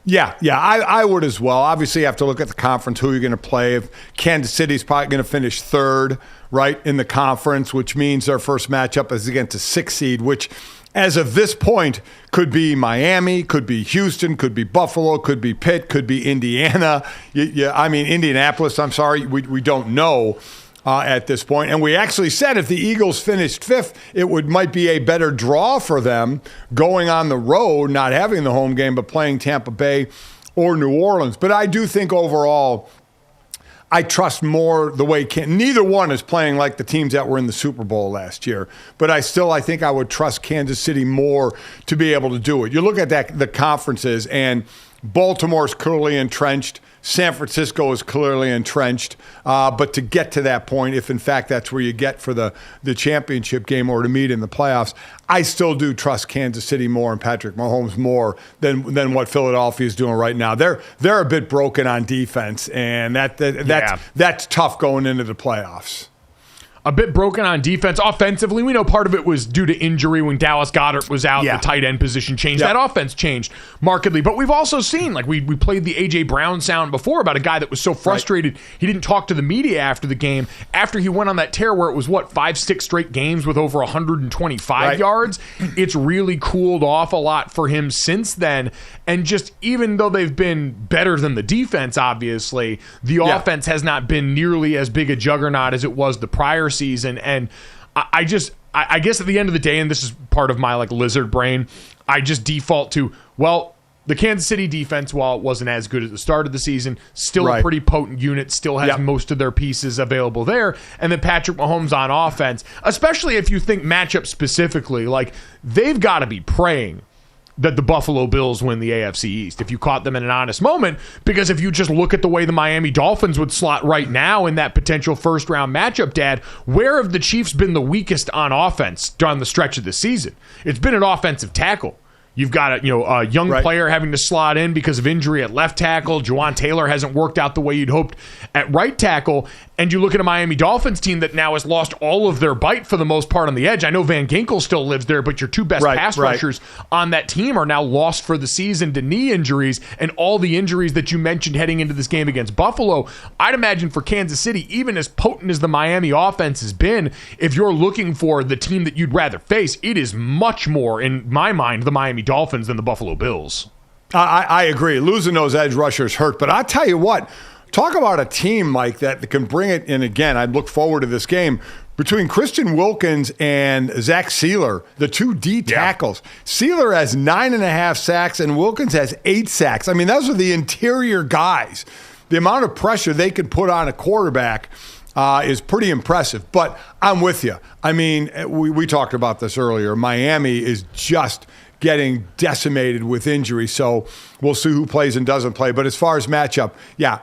Yeah, I would as well. Obviously, you have to look at the conference, who you're going to play. If Kansas City's probably going to finish third, right, in the conference, which means their first matchup is against a 6 seed, which, as of this point, could be Miami, could be Houston, could be Buffalo, could be Pitt, could be Indiana. Indianapolis, I'm sorry, we don't know. At this point. And we actually said if the Eagles finished fifth, it might be a better draw for them going on the road, not having the home game, but playing Tampa Bay or New Orleans. But I do think overall, I trust more the way neither one is playing like the teams that were in the Super Bowl last year. But I think I would trust Kansas City more to be able to do it. You look at the conferences, and Baltimore's clearly entrenched. San Francisco is clearly entrenched. But to get to that point, if in fact that's where you get for the championship game or to meet in the playoffs, I still do trust Kansas City more and Patrick Mahomes more than what Philadelphia is doing right now. They're a bit broken on defense, and that's tough going into the playoffs. A bit broken on defense. Offensively, we know part of it was due to injury when Dallas Goedert was out. The tight end position changed. That offense changed markedly. But we've also seen, we played the A.J. Brown sound before about a guy that was so frustrated he didn't talk to the media after the game, after he went on that tear where it was, 5-6 straight games with over 125 yards. It's really cooled off a lot for him since then. And just even though they've been better than the defense, obviously, the offense has not been nearly as big a juggernaut as it was the prior season. And I guess at the end of the day, and this is part of my lizard brain, I just default to, the Kansas City defense, while it wasn't as good at the start of the season, still a pretty potent unit, still has most of their pieces available there. And then Patrick Mahomes on offense, especially if you think matchup specifically, they've got to be praying that the Buffalo Bills win the AFC East, if you caught them in an honest moment, because if you just look at the way the Miami Dolphins would slot right now in that potential first-round matchup, Dad, where have the Chiefs been the weakest on offense during the stretch of the season? It's been an offensive tackle. You've got a young player having to slot in because of injury at left tackle. Juwan Taylor hasn't worked out the way you'd hoped at right tackle. And you look at a Miami Dolphins team that now has lost all of their bite for the most part on the edge. I know Van Ginkel still lives there, but your two best pass rushers on that team are now lost for the season to knee injuries, and all the injuries that you mentioned heading into this game against Buffalo. I'd imagine for Kansas City, even as potent as the Miami offense has been, if you're looking for the team that you'd rather face, it is much more, in my mind, the Miami Dolphins than the Buffalo Bills. I agree. Losing those edge rushers hurt, but I tell you what, talk about a team like that can bring it in again. I look forward to this game between Christian Wilkins and Zach Sealer, the two D tackles. Sealer has 9.5 sacks and Wilkins has 8 sacks. I mean, those are the interior guys. The amount of pressure they can put on a quarterback is pretty impressive. But I'm with you. I mean, we talked about this earlier. Miami is just getting decimated with injury, so we'll see who plays and doesn't play. But as far as matchup,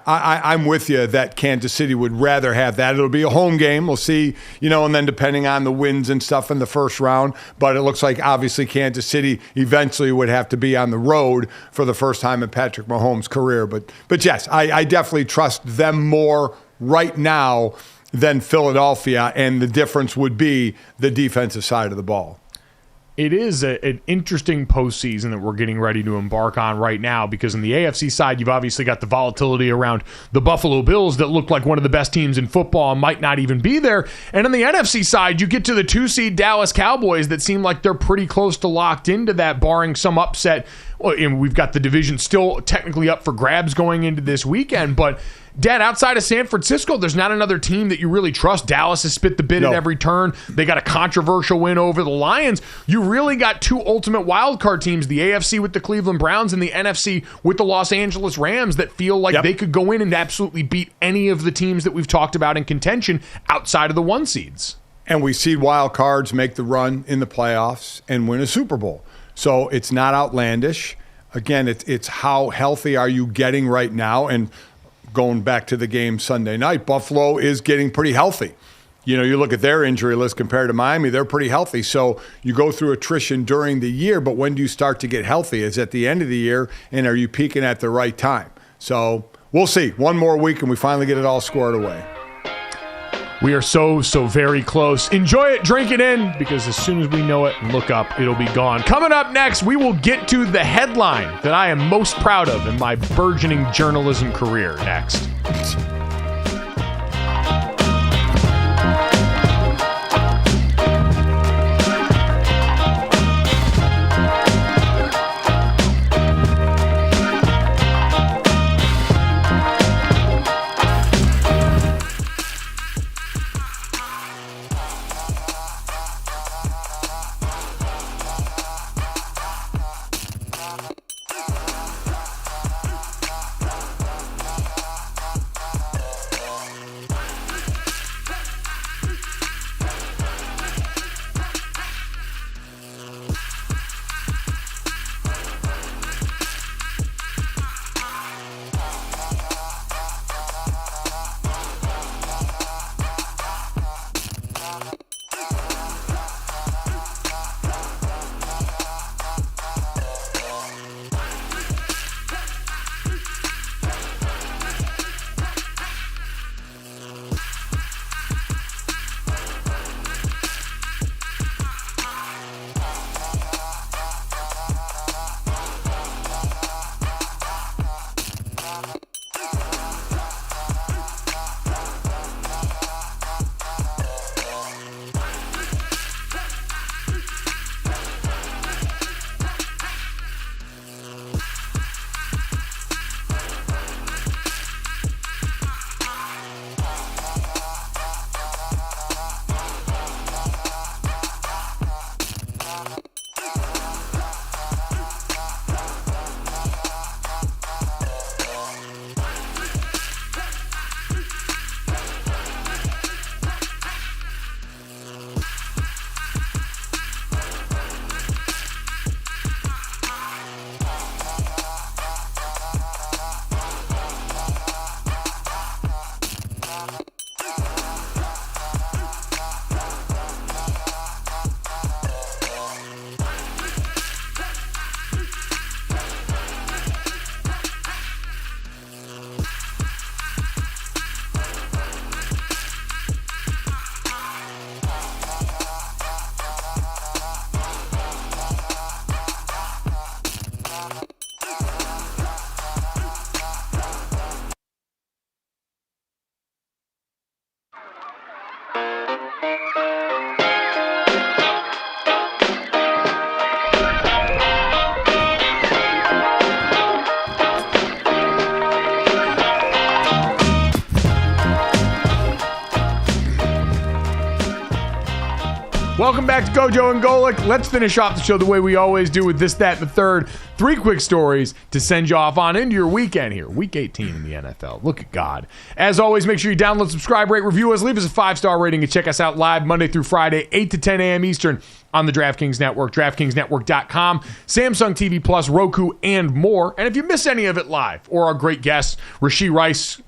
I'm with you that Kansas City would rather have that. It'll be a home game. We'll see, and then depending on the wins and stuff in the first round. But it looks like obviously Kansas City eventually would have to be on the road for the first time in Patrick Mahomes' career. But yes, I definitely trust them more right now than Philadelphia, and the difference would be the defensive side of the ball. It is an interesting postseason that we're getting ready to embark on right now, because in the AFC side, you've obviously got the volatility around the Buffalo Bills that look like one of the best teams in football and might not even be there. And on the NFC side, you get to the 2-seed Dallas Cowboys that seem like they're pretty close to locked into that, barring some upset. Well, and we've got the division still technically up for grabs going into this weekend, but Dad, outside of San Francisco, there's not another team that you really trust. Dallas has spit the bit at every turn. They got a controversial win over the Lions. You really got two ultimate wildcard teams, the AFC with the Cleveland Browns and the NFC with the Los Angeles Rams, that feel like they could go in and absolutely beat any of the teams that we've talked about in contention outside of the 1 seeds. And we see wild cards make the run in the playoffs and win a Super Bowl. So it's not outlandish. Again, it's how healthy are you getting right now? And going back to the game Sunday night, Buffalo is getting pretty healthy. You look at their injury list compared to Miami, they're pretty healthy. So you go through attrition during the year, but when do you start to get healthy? Is at the end of the year, and are you peaking at the right time? So we'll see. One more week, and we finally get it all squared away. We are so very close. Enjoy it, drink it in, because as soon as we know it and look up, it'll be gone. Coming up next, we will get to the headline that I am most proud of in my burgeoning journalism career next. Welcome back to GoJo and Golic. Let's finish off the show the way we always do with this, that, and the third. 3 quick stories to send you off on into your weekend here. Week 18 in the NFL. Look at God. As always, make sure you download, subscribe, rate, review us, leave us a 5-star rating, and check us out live Monday through Friday, 8 to 10 a.m. Eastern on the DraftKings Network, DraftKingsNetwork.com, Samsung TV Plus, Roku, and more. And if you miss any of it live, or our great guest, Rashee Rice,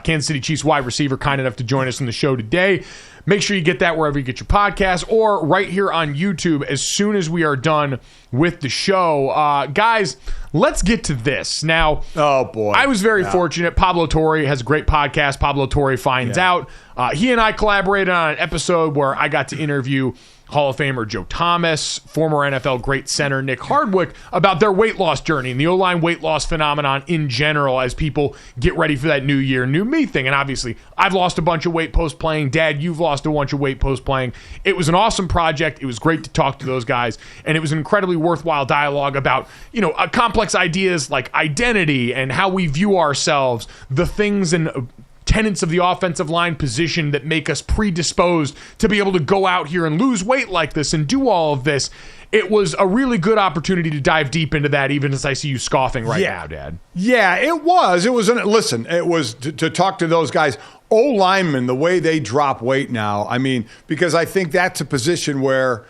Kansas City Chiefs wide receiver, kind enough to join us in the show today, make sure you get that wherever you get your podcasts or right here on YouTube as soon as we are done with the show. Guys, let's get to this. Now, oh boy, I was very fortunate. Pablo Torre has a great podcast, Pablo Torre Finds Out. He and I collaborated on an episode where I got to interview Hall of Famer Joe Thomas, former NFL great center Nick Hardwick, about their weight loss journey and the O-line weight loss phenomenon in general as people get ready for that new year, new me thing. And obviously, I've lost a bunch of weight post-playing. Dad, you've lost a bunch of weight post-playing. It was an awesome project. It was great to talk to those guys. And it was an incredibly worthwhile dialogue about, complex ideas like identity and how we view ourselves, the things and tenets of the offensive line position that make us predisposed to be able to go out here and lose weight like this and do all of this. It was a really good opportunity to dive deep into that, even as I see you scoffing right now, Dad. Yeah, it was. It was to talk to those guys. O-linemen, the way they drop weight now, because I think that's a position where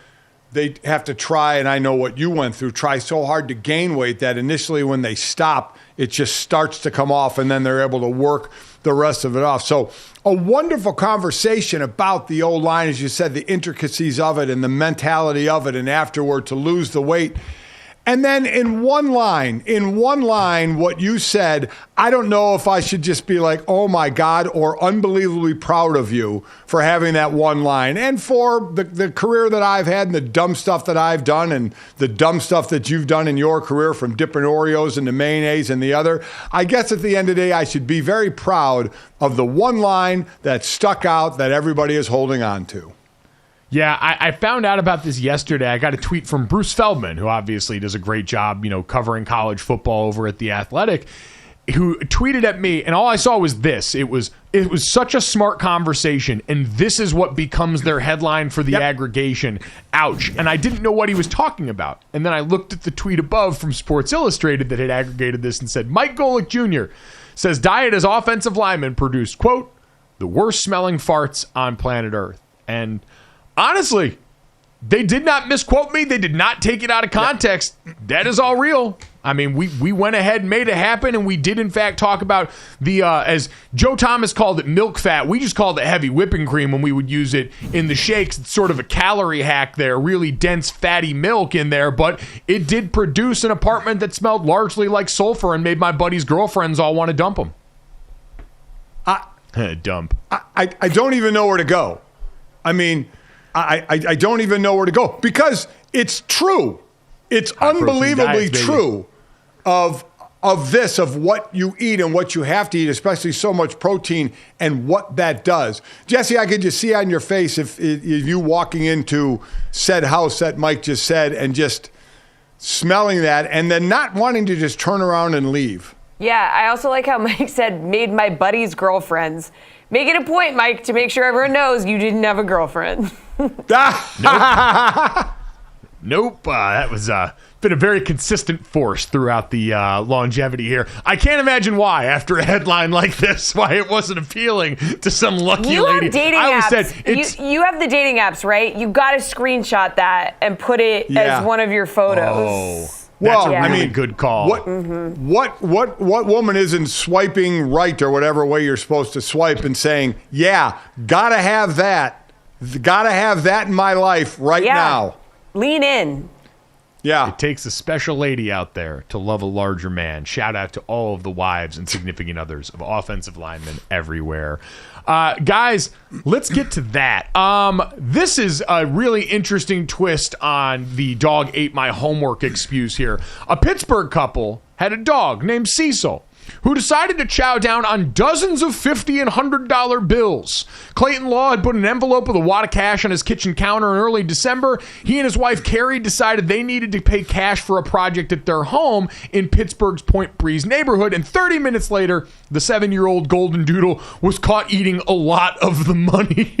they have to try, and I know what you went through, try so hard to gain weight that initially when they stop, it just starts to come off, and then they're able to work the rest of it off. So a wonderful conversation about the O-line, as you said, the intricacies of it and the mentality of it, and afterward to lose the weight. And then in one line, what you said, I don't know if I should just be like, oh my God, or unbelievably proud of you for having that one line and for the career that I've had and the dumb stuff that I've done and the dumb stuff that you've done in your career, from dipping Oreos into mayonnaise and the other. I guess at the end of the day, I should be very proud of the one line that stuck out that everybody is holding on to. Yeah, I found out about this yesterday. I got a tweet from Bruce Feldman, who obviously does a great job, covering college football over at The Athletic, who tweeted at me, and all I saw was this. It was such a smart conversation, and this is what becomes their headline for the aggregation. Ouch. And I didn't know what he was talking about. And then I looked at the tweet above from Sports Illustrated that had aggregated this and said, Mike Golic Jr. says diet as offensive lineman produced, quote, the worst smelling farts on planet Earth. And honestly, they did not misquote me. They did not take it out of context. That is all real. I mean, we went ahead and made it happen, and we did, in fact, talk about the, as Joe Thomas called it, milk fat. We just called it heavy whipping cream when we would use it in the shakes. It's sort of a calorie hack there, really dense, fatty milk in there, but it did produce an apartment that smelled largely like sulfur and made my buddies' girlfriends all want to dump them. Dump. I don't even know where to go. I mean, I don't even know where to go because it's true. It's unbelievably true of what you eat and what you have to eat, especially so much protein and what that does. Jesse, I could just see on your face if you walking into said house that Mike just said and just smelling that and then not wanting to just turn around and leave. Yeah, I also like how Mike said, made my buddies' girlfriends. Make it a point, Mike, to make sure everyone knows you didn't have a girlfriend. Nope. That was been a very consistent force throughout the longevity here. I can't imagine why, after a headline like this, why it wasn't appealing to some lucky lady. Have dating apps. You have the dating apps, right? You got to screenshot that and put it as one of your photos. Oh. That's a really good call. What woman isn't swiping right or whatever way you're supposed to swipe and saying, yeah, gotta have that. Gotta have that in my life right now. Lean in. Yeah. It takes a special lady out there to love a larger man. Shout out to all of the wives and significant others of offensive linemen everywhere. Guys, let's get to that. This is a really interesting twist on the dog ate my homework excuse here. A Pittsburgh couple had a dog named Cecil who decided to chow down on dozens of $50 and $100 bills. Clayton Law had put an envelope with a wad of cash on his kitchen counter in early December. He and his wife, Carrie, decided they needed to pay cash for a project at their home in Pittsburgh's Point Breeze neighborhood, and 30 minutes later, the 7-year-old golden doodle was caught eating a lot of the money.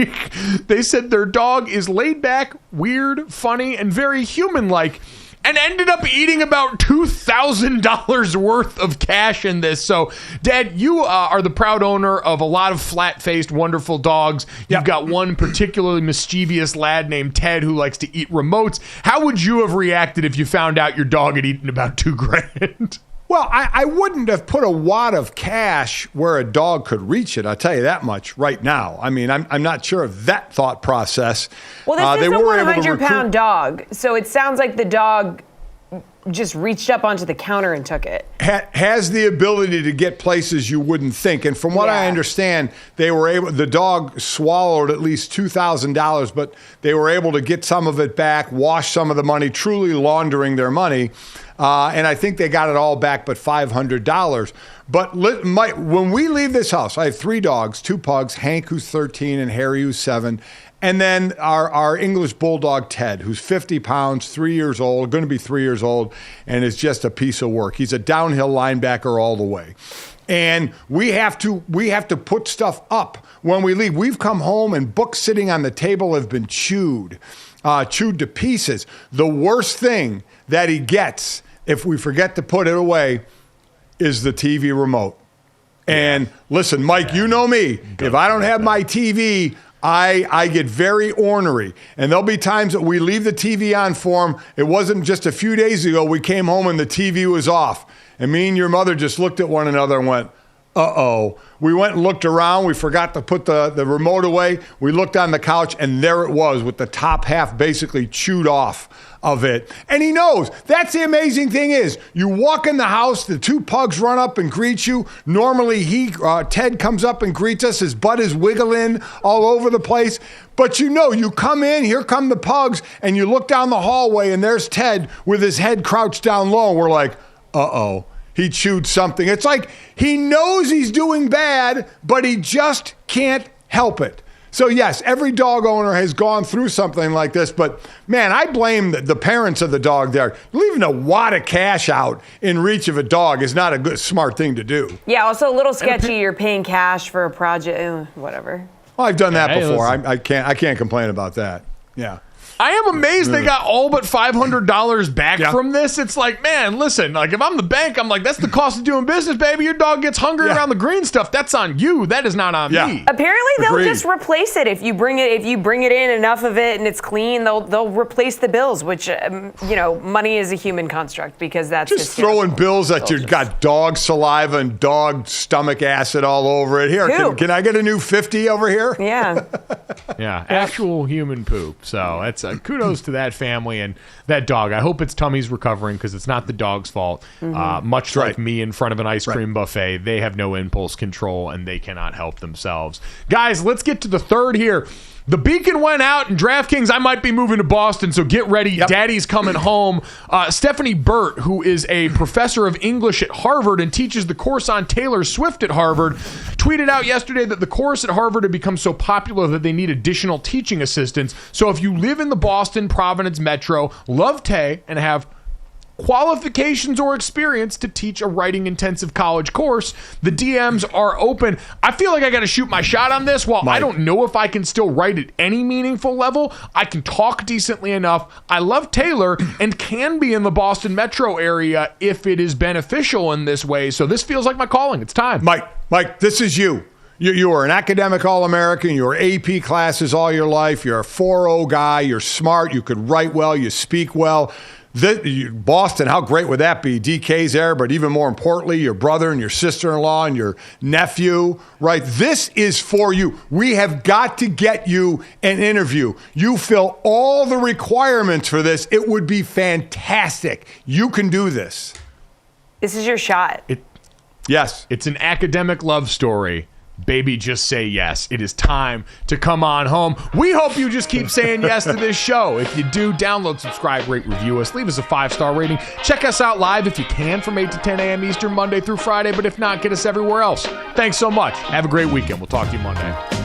They said their dog is laid back, weird, funny, and very human-like, and ended up eating about $2,000 worth of cash in this. So, Dad, you are the proud owner of a lot of flat-faced, wonderful dogs. You've got one particularly mischievous lad named Ted who likes to eat remotes. How would you have reacted if you found out your dog had eaten about $2,000? Well, I wouldn't have put a wad of cash where a dog could reach it. I'll tell you that much right now. I mean, I'm not sure of that thought process. Well, this is a 100-pound dog, so it sounds like the dog just reached up onto the counter and took it. Has the ability to get places you wouldn't think. And from what I understand, the dog swallowed at least $2,000, but they were able to get some of it back, wash some of the money, truly laundering their money. And I think they got it all back but $500. But when we leave this house, I have 3 dogs, 2 pugs, Hank, who's 13, and Harry, who's 7. And then our English bulldog, Ted, who's 50 pounds, 3 years old, going to be 3 years old, and is just a piece of work. He's a downhill linebacker all the way. And we have to put stuff up when we leave. We've come home and books sitting on the table have been chewed to pieces. The worst thing that he gets, if we forget to put it away, is the TV remote. And listen, Mike, you know me. If I don't have my TV, I get very ornery. And there'll be times that we leave the TV on for him. It wasn't just a few days ago we came home and the TV was off. And me and your mother just looked at one another and went, uh-oh. We went and looked around. We forgot to put the remote away. We looked on the couch, and there it was with the top half basically chewed off of it. And he knows. That's the amazing thing is, you walk in the house, the two pugs run up and greet you. Normally, Ted comes up and greets us. His butt is wiggling all over the place. But you come in, here come the pugs, and you look down the hallway, and there's Ted with his head crouched down low. And we're like, uh-oh. He chewed something. It's like he knows he's doing bad, but he just can't help it. So, yes, every dog owner has gone through something like this. But, man, I blame the parents of the dog there. Leaving a wad of cash out in reach of a dog is not a smart thing to do. Yeah, also a little sketchy. You're paying cash for a project. Whatever. Well, I've done that before. I can't complain about that. Yeah. I am amazed they got all but $500 back from this. It's like, man, listen, like if I'm the bank, I'm like, that's the cost of doing business, baby. Your dog gets hungry around the green stuff. That's on you. That is not on me. Apparently, they'll just replace it if you bring it in enough of it and it's clean. They'll replace the bills, which money is a human construct because that's just throwing bills that you got dog saliva and dog stomach acid all over it. Here, can I get a new 50 over here? Yeah, yeah, actual human poop. So that's. Kudos to that family and that dog. I hope its tummy's recovering because it's not the dog's fault. Much like me in front of an ice cream buffet, they have no impulse control and they cannot help themselves. Guys, let's get to the third here. The beacon went out, and DraftKings, I might be moving to Boston, so get ready. Daddy's coming home. Stephanie Burt, who is a professor of English at Harvard and teaches the course on Taylor Swift at Harvard, tweeted out yesterday that the course at Harvard had become so popular that they need additional teaching assistants. So if you live in the Boston, Providence metro, love Tay, and have qualifications or experience to teach a writing intensive college course, the DMs are open. I feel like I got to shoot my shot on this. While I don't know if I can still write at any meaningful level, I can talk decently enough. I love Taylor and can be in the Boston metro area if it is beneficial in this way. So this feels like my calling. It's time. Mike, this is you. You are an academic All-American. You're AP classes all your life. You're a 4.0 guy. You're smart. You could write well. You speak well. Boston, how great would that be? DK's there, but even more importantly, your brother and your sister-in-law and your nephew, right? This is for you. We have got to get you an interview. You fill all the requirements for this. It would be fantastic. You can do this. This is your shot. Yes. It's an academic love story. Baby, just say yes. It is time to come on home. We hope you just keep saying yes to this show. If you do, download, subscribe, rate, review us. Leave us a 5-star rating. Check us out live if you can from 8 to 10 a.m. Eastern, Monday through Friday. But if not, get us everywhere else. Thanks so much. Have a great weekend. We'll talk to you Monday.